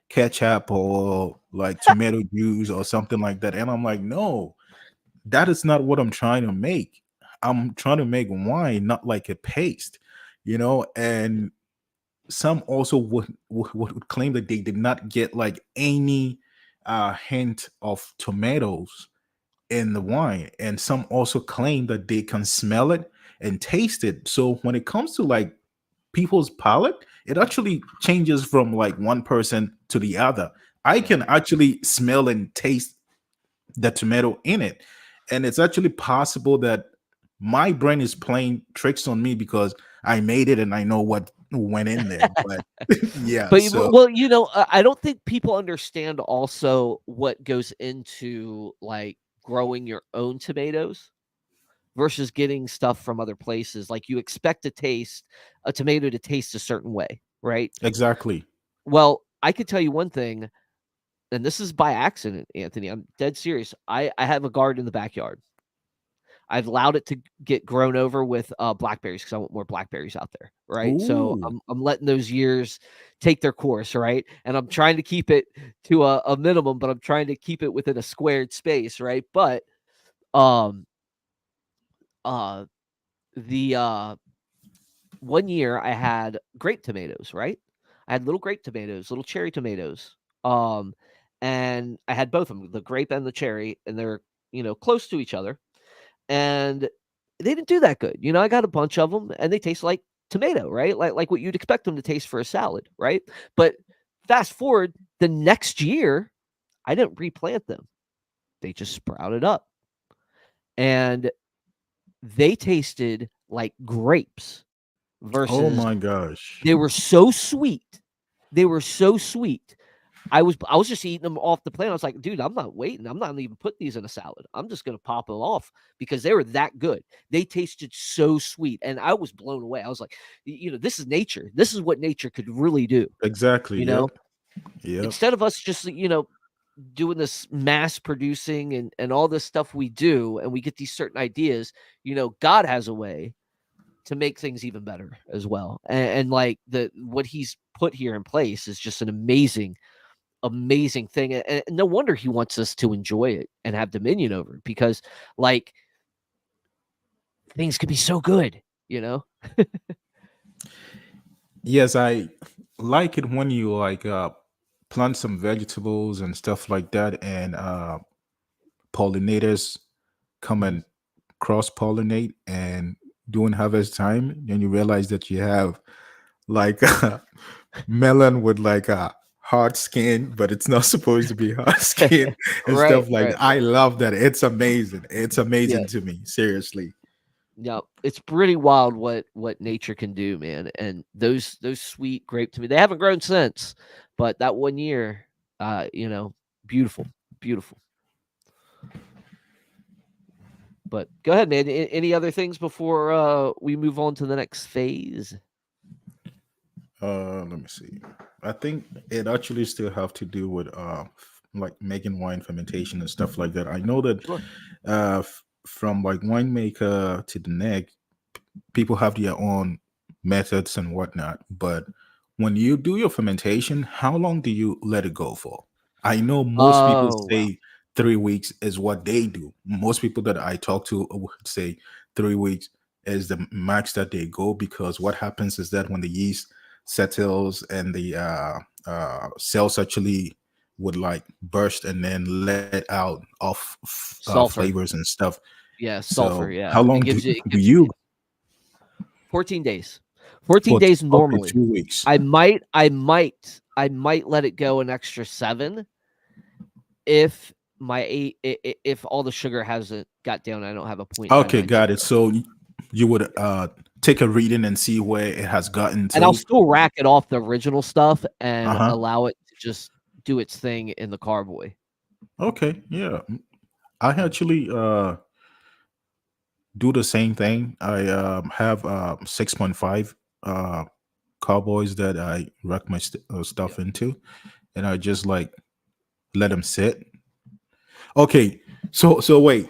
ketchup or like tomato juice or something like that. And I'm like, no, that is not what I'm trying to make. I'm trying to make wine, not like a paste, and some also would claim that they did not get like any hint of tomatoes in the wine, and some also claim that they can smell it and taste it. So when it comes to like people's palate, it actually changes from like one person to the other. I yeah. can actually smell and taste the tomato in it, and it's actually possible that my brain is playing tricks on me because I made it and I know what went in there. But yeah, But so well, I don't think people understand also what goes into like growing your own tomatoes versus getting stuff from other places. Like you expect a tomato to taste a certain way, right? exactly. Well, I could tell you one thing, and this is by accident, Anthony. I'm dead serious. I have a garden in the backyard. I've allowed it to get grown over with blackberries because I want more blackberries out there, right? So Ooh. I'm letting those years take their course, right? And I'm trying to keep it to a minimum, but I'm trying to keep it within a squared space, right? But um uh the one year I had grape tomatoes, right? I had little grape tomatoes, little cherry tomatoes. Um, and I had both of them, the grape and the cherry, and they're, close to each other. And they didn't do that good. I got a bunch of them and they taste like tomato, right? Like what you'd expect them to taste for a salad, right? But fast forward the next year, I didn't replant them. They just sprouted up and they tasted like grapes Oh versus my gosh. they were so sweet. They were so sweet. I was just eating them off the plant. I was like, dude, I'm not waiting. I'm not even putting these in a salad. I'm just gonna pop them off because they were that good. They tasted so sweet, and I was blown away. I was like, this is nature. This is what nature could really do. Exactly. You know, Yep. Yep. instead of us just doing this mass producing and all this stuff we do, and we get these certain ideas. God has a way to make things even better as well. And like the what he's put here in place is just an amazing thing. And no wonder he wants us to enjoy it and have dominion over it because like things could be so good. Yes, I like it when you like plant some vegetables and stuff like that, and pollinators come Mhm. and cross pollinate, and during harvest time, then you realize that you have like a melon with like a hard skin, but it's not supposed to be hard skin and Right, stuff like right. that. I love that. It's amazing. It's Yeah. amazing to me. Seriously. Yeah, it's pretty wild what nature can do, man. And those sweet grape to me, they haven't grown since, but that one year, beautiful, beautiful. But go ahead, man. Any other things before we move on to the next phase? Let me see. I think it actually still have to do with like making wine fermentation and stuff like that. I know that Sure. from like winemaker to the neck, people have their own methods and whatnot. But when you do your fermentation, how long do you let it go for? I know most people Oh, wow. say 3 weeks is what they do. Most people that I talk to would say 3 weeks is the max that they go, because what happens is that when the yeast settles and the cells actually would like burst and then let out off Sulfur. flavors and stuff. Yeah, sulfur. So Yeah. how It long gives you it do gives you 14 days. 14 for? days Okay, normally. 2 weeks. I might let it go an extra 7 if if all the sugar hasn't got down. I don't have a Okay, 0.99 got it. sugar. So you would take a reading and see where it has gotten And I'll to. still rack it off the original stuff Uh and huh. allow it to just do its thing in the carboy. Okay, yeah. I actually do the same thing. I have 6.5 uh cowboys that I rack my Yep. stuff into, and I just like let them sit. Okay, so wait.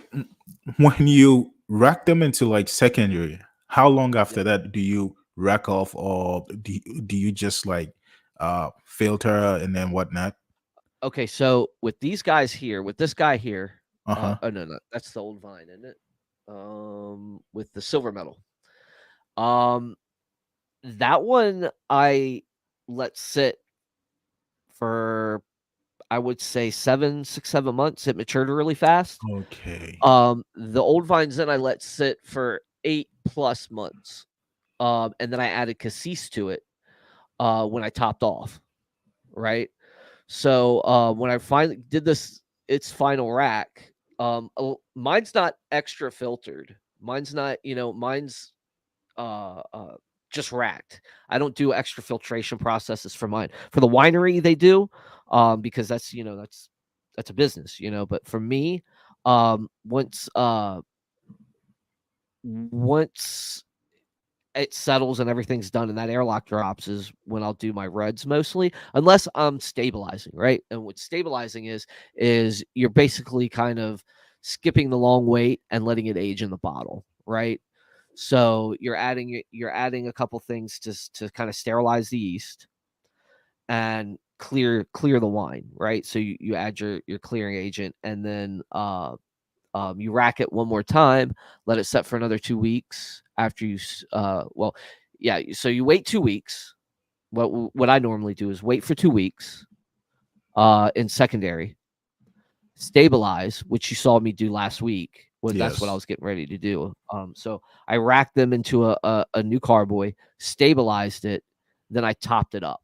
When you rack them into like secondary, how long Yep. after that do you rack off, or do you just like filter and then whatnot? Okay, so with these guys here, with this guy here, Uh-huh. oh no, that's the old vine, isn't it? With the silver metal. Um, that one I let sit for, I would say 7, 6, 7 months. It matured really fast. Okay. The old vines then I let sit for 8 plus months. And then I added cassis to it when I topped off, right? So when I finally did this, its final rack, mine's not extra filtered. Mine's not, mine's uh, uh, just racked. I don't do extra filtration processes for mine. For the winery, they do, because that's a business, But for me, once it settles and everything's done and that airlock drops is when I'll do my reds mostly, unless I'm stabilizing, right? And what stabilizing is you're basically kind of skipping the long wait and letting it age in the bottle, right? So you're adding a couple things to kind of sterilize the yeast and clear the wine, right? So you add your clearing agent and then you rack it one more time, let it set for another 2 weeks after well, yeah. So you wait 2 weeks. What I normally do is wait for 2 weeks in secondary, stabilize, which you saw me do last week. When that's what I Yes. was getting ready to do. So I racked them into a new carboy, stabilized it, then I topped it up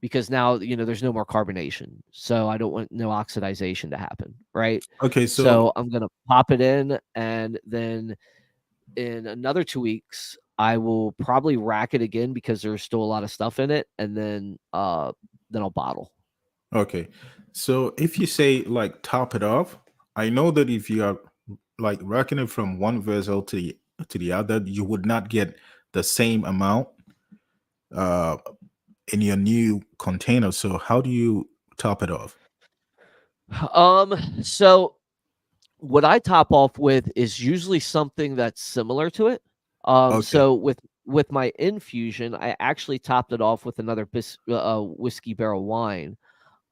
because now there's no more carbonation, so I don't want no oxidization to happen, right? Okay, so So I'm gonna pop it in, and then in another 2 weeks, I will probably rack it again because there's still a lot of stuff in it, and then I'll bottle. okay. So if you say like top it off, I know that if you are like racking it from one vessel to the other, you would not get the same amount uh in your new container. So how do you top it off? So what I top off with is usually something that's similar to it. Okay. So with my infusion, I actually topped it off with another whiskey barrel wine,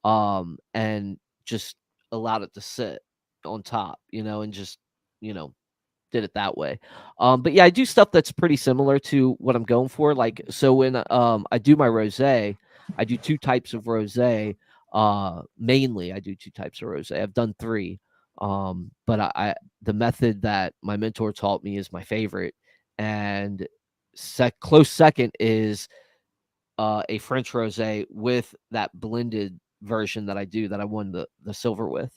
and just allowed it to sit on top, and just you know did it that way. But yeah, I do stuff that's pretty similar to what I'm going for. Like, so when I do my rosé, I do two types of rosé. Mainly, I do two types of rosé. I've done three, but I the method that my mentor taught me is my favorite, and close second is a French rosé with that blended version that I do that I won the silver with.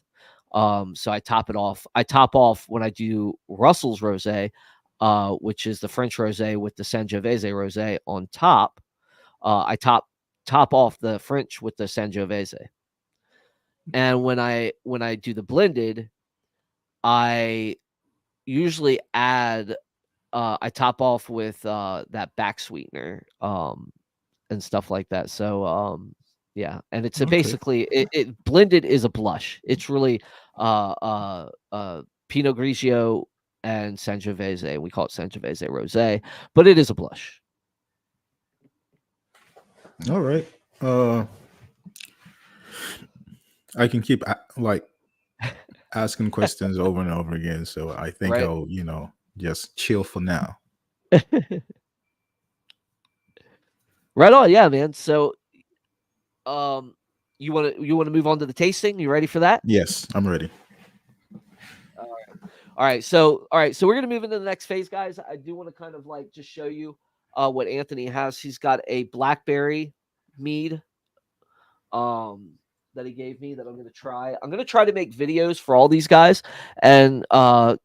So I top it off. I top off when I do Russell's rosé, which is the French rosé with the Sangiovese rosé on top. I top off the French with the Sangiovese. And when I do the blended, I usually add I top off with that back sweetener and stuff like that. So yeah, and it's Okay. basically it blended is a blush. It's really uh uh Pinot Grigio and Sangiovese. We call it Sangiovese Rosé, but it is a blush. All right. Uh, I can keep like asking questions over and over again. So I think Right. I'll, just chill for now. Right on, yeah, man. So um you wanna move on to the tasting? You ready for that? Yes, I'm ready. All right, so we're gonna move into the next phase, guys. I do want to kind of like just show you what Anthony has. He's got a blackberry mead um that he gave me that I'm gonna try. I'm gonna try to make videos for all these guys and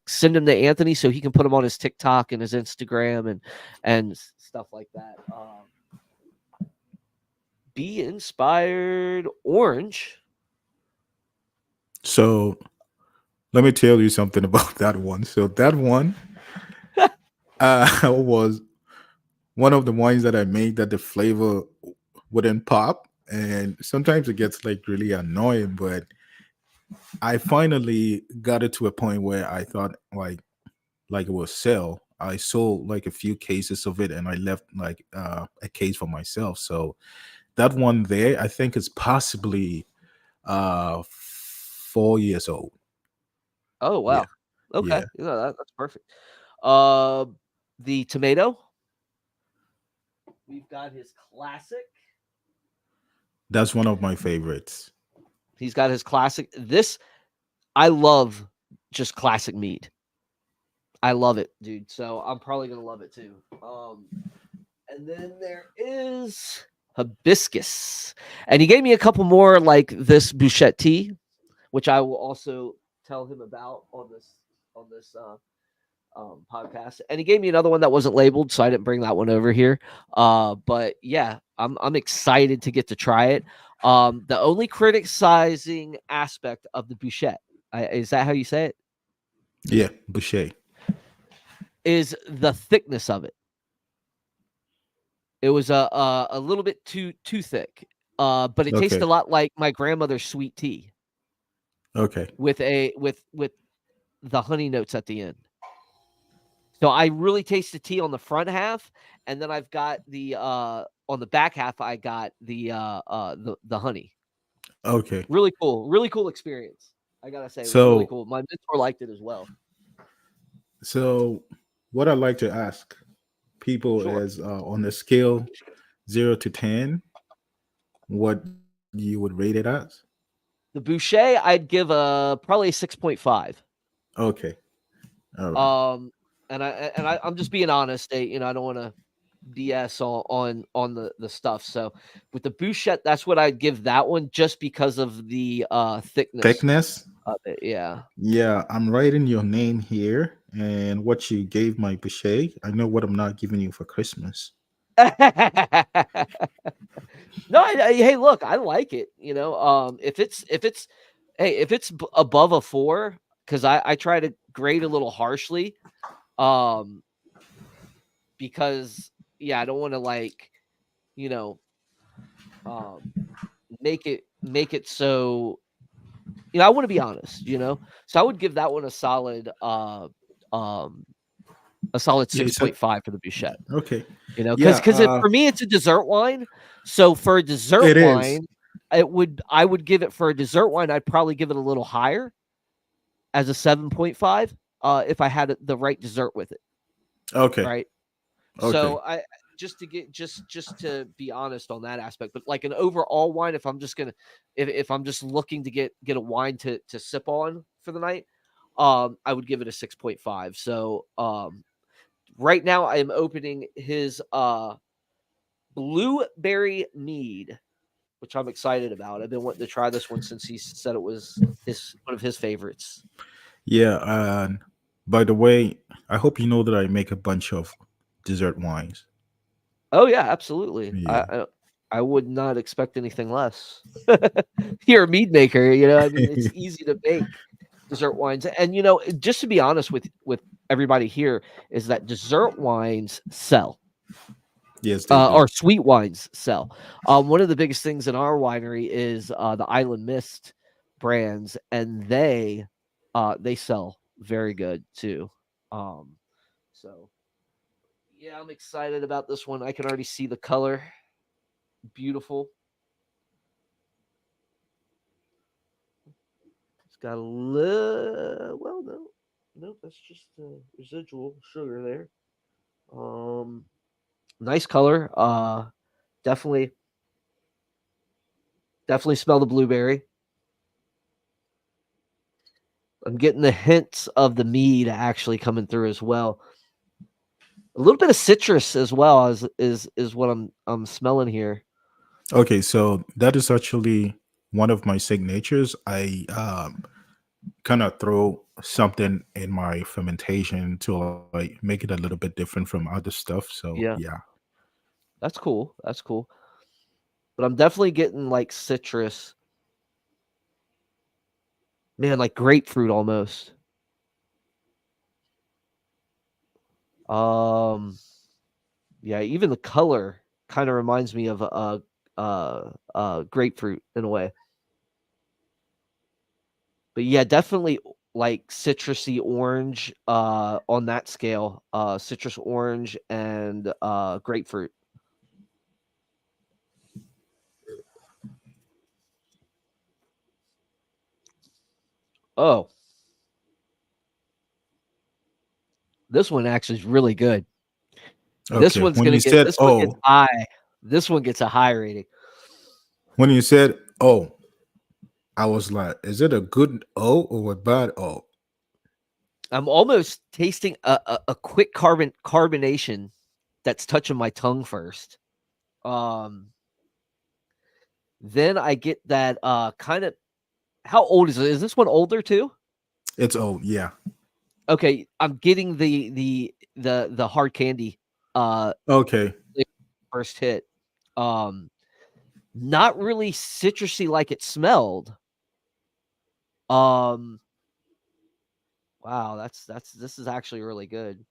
send them to Anthony so he can put them on his TikTok and his Instagram and stuff like that. Be inspired orange. So let me tell you something about that one. So that one was one of the wines that I made that the flavor wouldn't pop. And sometimes it gets like really annoying, but I finally got it to a point where I thought like it was sell. I sold like a few cases of it and I left like a case for myself. So that one there, I think is possibly 4 years old. Oh Yeah. wow. Okay, Yeah. that's perfect. Uh, the tomato. We've got his classic. That's one of my favorites. He's got his classic. This I love just classic mead. I love it, dude. So I'm probably gonna love it too. And then there is hibiscus, and he gave me a couple more like this Bouchette tea, which I will also tell him about on this podcast. And he gave me another one that wasn't labeled, so I didn't bring that one over here. But yeah, I'm excited to get to try it. The only criticizing aspect of the Bouchette, is that how you say it? Yeah, Boucher. Is the thickness of it. It was a little bit too thick. But it tastes a Okay. lot like my grandmother's sweet tea Okay. with the honey notes at the end. So I really taste the tea on the front half, and then I've got the on the back half I got the honey. Okay. Really cool experience. I gotta say, it was really So cool. My mentor liked it as well. so what I like to ask people Sure. is on a scale 0 to 10, what you would rate it as? The Boucher, I'd give a probably a 6.5. Okay. All right. Um, I'm just being honest. I don't want to BS on the stuff. So with the Bouchette, that's what I'd give that one, just because of the thickness Thickness? of it. Yeah. Yeah, I'm writing your name here and what you gave my Boucher. I know what I'm not giving you for Christmas. No, hey, look, I like it. If it's hey, if it's above a 4, because I try to grade a little harshly, um, because yeah, I don't want to like you know um make it so I want to be honest. So I would give that one um a solid Yeah, you said 6.5 for the Bouchette. okay. Because Yeah, for me it's a dessert wine. So for a dessert it is. wine, I would give it for a dessert wine. I'd probably give it a little higher as a 7.5 if I had the right dessert with it, Okay. right? Okay. So I just to get just to be honest on that aspect, but like an overall wine, if I'm just gonna if I'm just looking to get a wine to sip on for the night, I would give it a 6.5. So right now I am opening his blueberry mead, which I'm excited about. I've been wanting to try this one since he said it was his one of his favorites. Yeah, and by the way, I hope you know that I make a bunch of dessert wines. Oh yeah, absolutely. I Yeah. I, I would not expect anything less. You're a mead maker, I mean it's easy to make. dessert wines. And just to be honest with everybody here, is that dessert wines sell. Yes, they do. Or sweet wines sell. One of the biggest things in our winery is the Island Mist brands, and they sell very good too. Um, so yeah, I'm excited about this one. I can already see the color, beautiful. It's got a little, well, no, that's just residual sugar there. Um, Nice color. Definitely, definitely smell the blueberry. I'm getting the hints of the mead actually coming through as well. A little bit of citrus as well is what I'm smelling here. Okay, so that is actually one of my signatures. I kind of throw something in my fermentation to like make it a little bit different from other stuff. So Yeah, yeah. that's cool. That's cool. But I'm definitely getting like citrus, man, like grapefruit almost. Um, yeah, even the color kind of reminds me of grapefruit in a way. But yeah, definitely like citrusy orange on that scale. Citrus orange and grapefruit. Oh, this one actually is really good. This Okay. one's When gonna you get said this one gets oh, high. This one gets a high rating. when you said oh, I was like, is it a good O or a bad O? I'm almost tasting a quick carbonation that's touching my tongue first. Um, then I get that kind of, how old is it? Is this one older too? It's O, yeah. Okay, I'm getting the hard candy uh Okay. first hit. Um, Not really citrusy like it smelled. Um, wow, that's this is actually really good.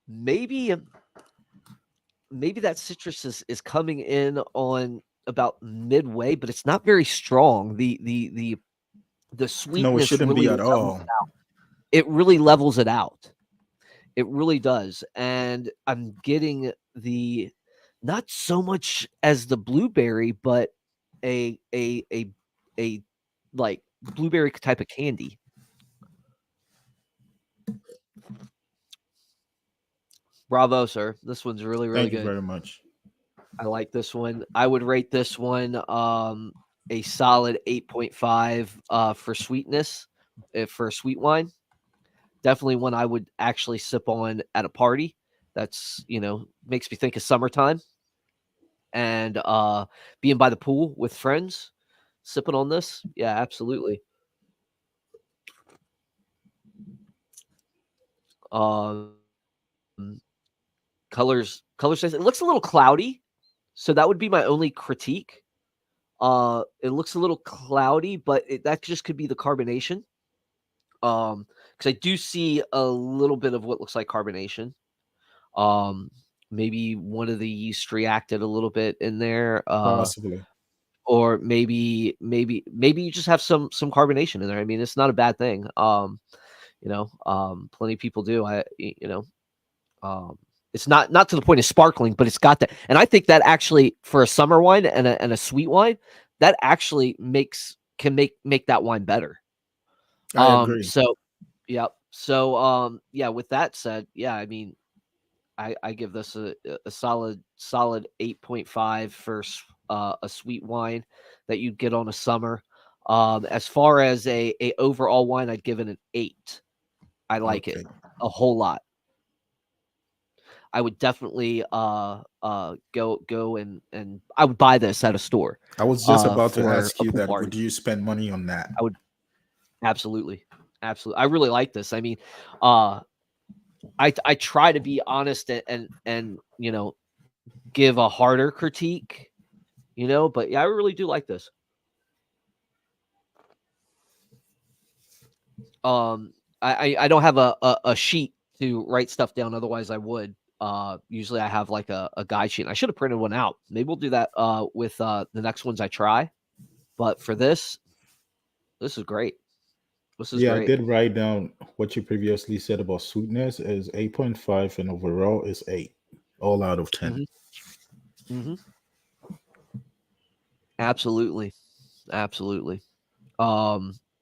Maybe maybe that citrus is coming in on about midway, but it's not very strong. The No, it sweetness shouldn't really be at levels all. it really levels it out. It really does. And I'm getting the not so much as the blueberry, but a a like blueberry type of candy. Bravo, sir. This one's really, really Thank you good. very much. I like this one. I would rate this one a solid 8.5 for sweetness, for a sweet wine. Definitely one I would actually sip on at a party. That's, makes me think of summertime and being by the pool with friends, sipping on this. Yeah, absolutely. Um, color says it looks a little cloudy, so that would be my only critique. It looks a little cloudy, but that just could be the carbonation. Because I do see a little bit of what looks like carbonation. Um, Maybe one of the yeast reacted a little bit in there. Possibly. Or maybe you just have some carbonation in there. I mean, it's not a bad thing. Plenty of people do. Um, it's not to the point of sparkling, but it's got that. And I think that actually for a summer wine and a sweet wine, that actually can make that wine better. I agree. So yeah. So yeah, with that said, yeah, I mean, I give this a solid 8.5 for a sweet wine that you'd get on a summer. As far as a overall wine, I'd give it an 8. I like it Okay. a whole lot. I would definitely go and I would buy this at a store I was just about to for ask a you pool that. party. Would you spend money on that? I would absolutely, absolutely. I really like this. I mean, uh I try to be honest and give a harder critique, but yeah, I really do like this. Um, I don't have a sheet to write stuff down. Otherwise, I would. Usually I have like a guide sheet. I should have printed one out. Maybe we'll do that with the next ones I try. But for this is great. This is Yeah, I great. did write down what you previously said about sweetness is 8.5 and overall is 8, all out of 10. Hmm. Hmm. Absolutely, absolutely.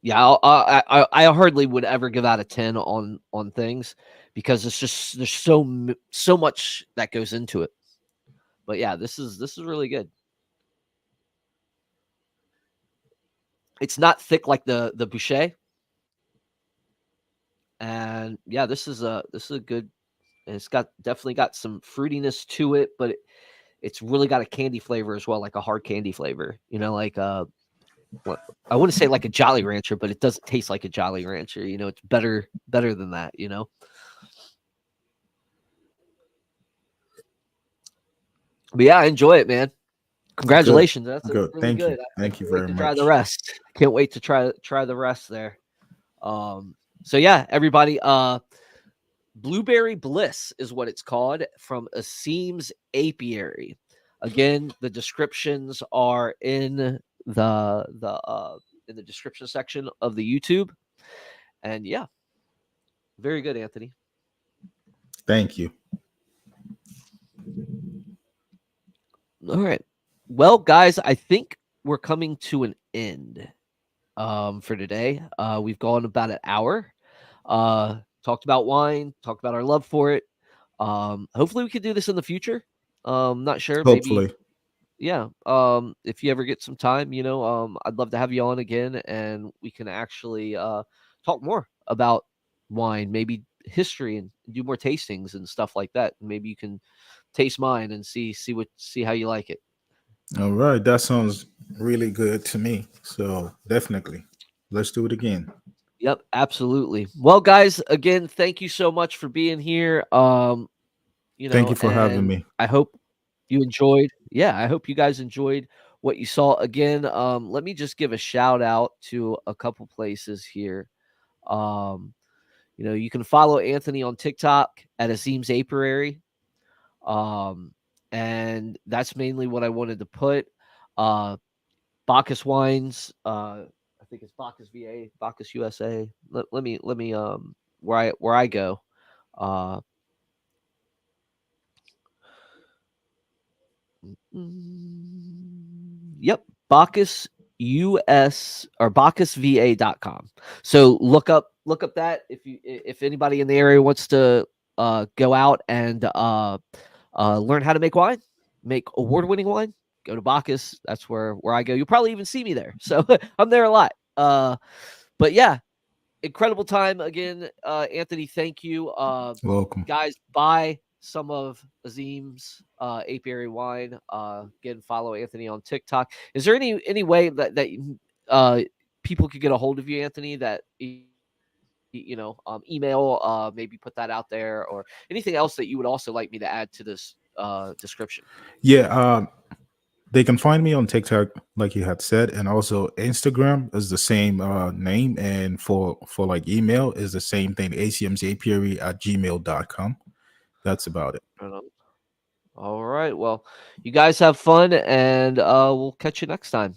Yeah, I hardly would ever give out a 10 on things because it's just there's so much that goes into it. But yeah, this is really good. It's not thick like the Boucher, and yeah, this is a good. And it's got definitely got some fruitiness to it, but it's really got a candy flavor as well, like a hard candy flavor. Like what I wouldn't say like a Jolly Rancher, but it doesn't taste like a Jolly Rancher. It's better than that. But yeah, I enjoy it, man. Good, Congratulations. That's good. really Thank you. good. I Thank you can't wait very to try the much. rest. Can't wait to try the rest there. So yeah, everybody, Blueberry Bliss is what it's called from Essiems Apiary. Again, the descriptions are in the description section of the YouTube. And yeah, very good, Anthony. Thank you. All right. Well, guys, I think we're coming to an end for today. We've gone about an hour. Talked about wine, talked about our love for it. Hopefully we could do this in the future. Not sure, maybe. Hopefully. Yeah. If you ever get some time, I'd love to have you on again and we can actually talk more about wine, maybe history and do more tastings and stuff like that. Maybe you can taste mine and see how you like it. All right. That sounds really good to me. So definitely. Let's do it again. Yep, absolutely. Well, guys, again, thank you so much for being here. Thank you for having And me. I hope you enjoyed. Yeah, I hope you guys enjoyed what you saw. Again, let me just give a shout out to a couple places here. Um, you can follow Anthony on TikTok at Azim's Apiary. Um, and that's mainly what I wanted to put. Uh, Bacchus Wines. I think it's Bacchus VA, Bacchus USA. Let me where I go. Uh, yep, Bacchus US or BacchusVA.com. So look up that if anybody in the area wants to go out and learn how to make wine, make award-winning wine, go to Bacchus. That's where I go. You'll probably even see me there. So I'm there a lot. But yeah, incredible time again, Anthony. Thank you, Welcome. guys. Buy some of Azim's Apiary wine. Again, follow Anthony on TikTok. Is there any way that uh, people could get a hold of you, Anthony? That email, maybe put that out there, or anything else that you would also like me to add to this description. Yeah. They can find me on TikTok, like you had said, and also Instagram is the same name. And for like email is the same thing, acmsapiary@gmail.com. That's about it. Right on. All right. Well, you guys have fun, and we'll catch you next time.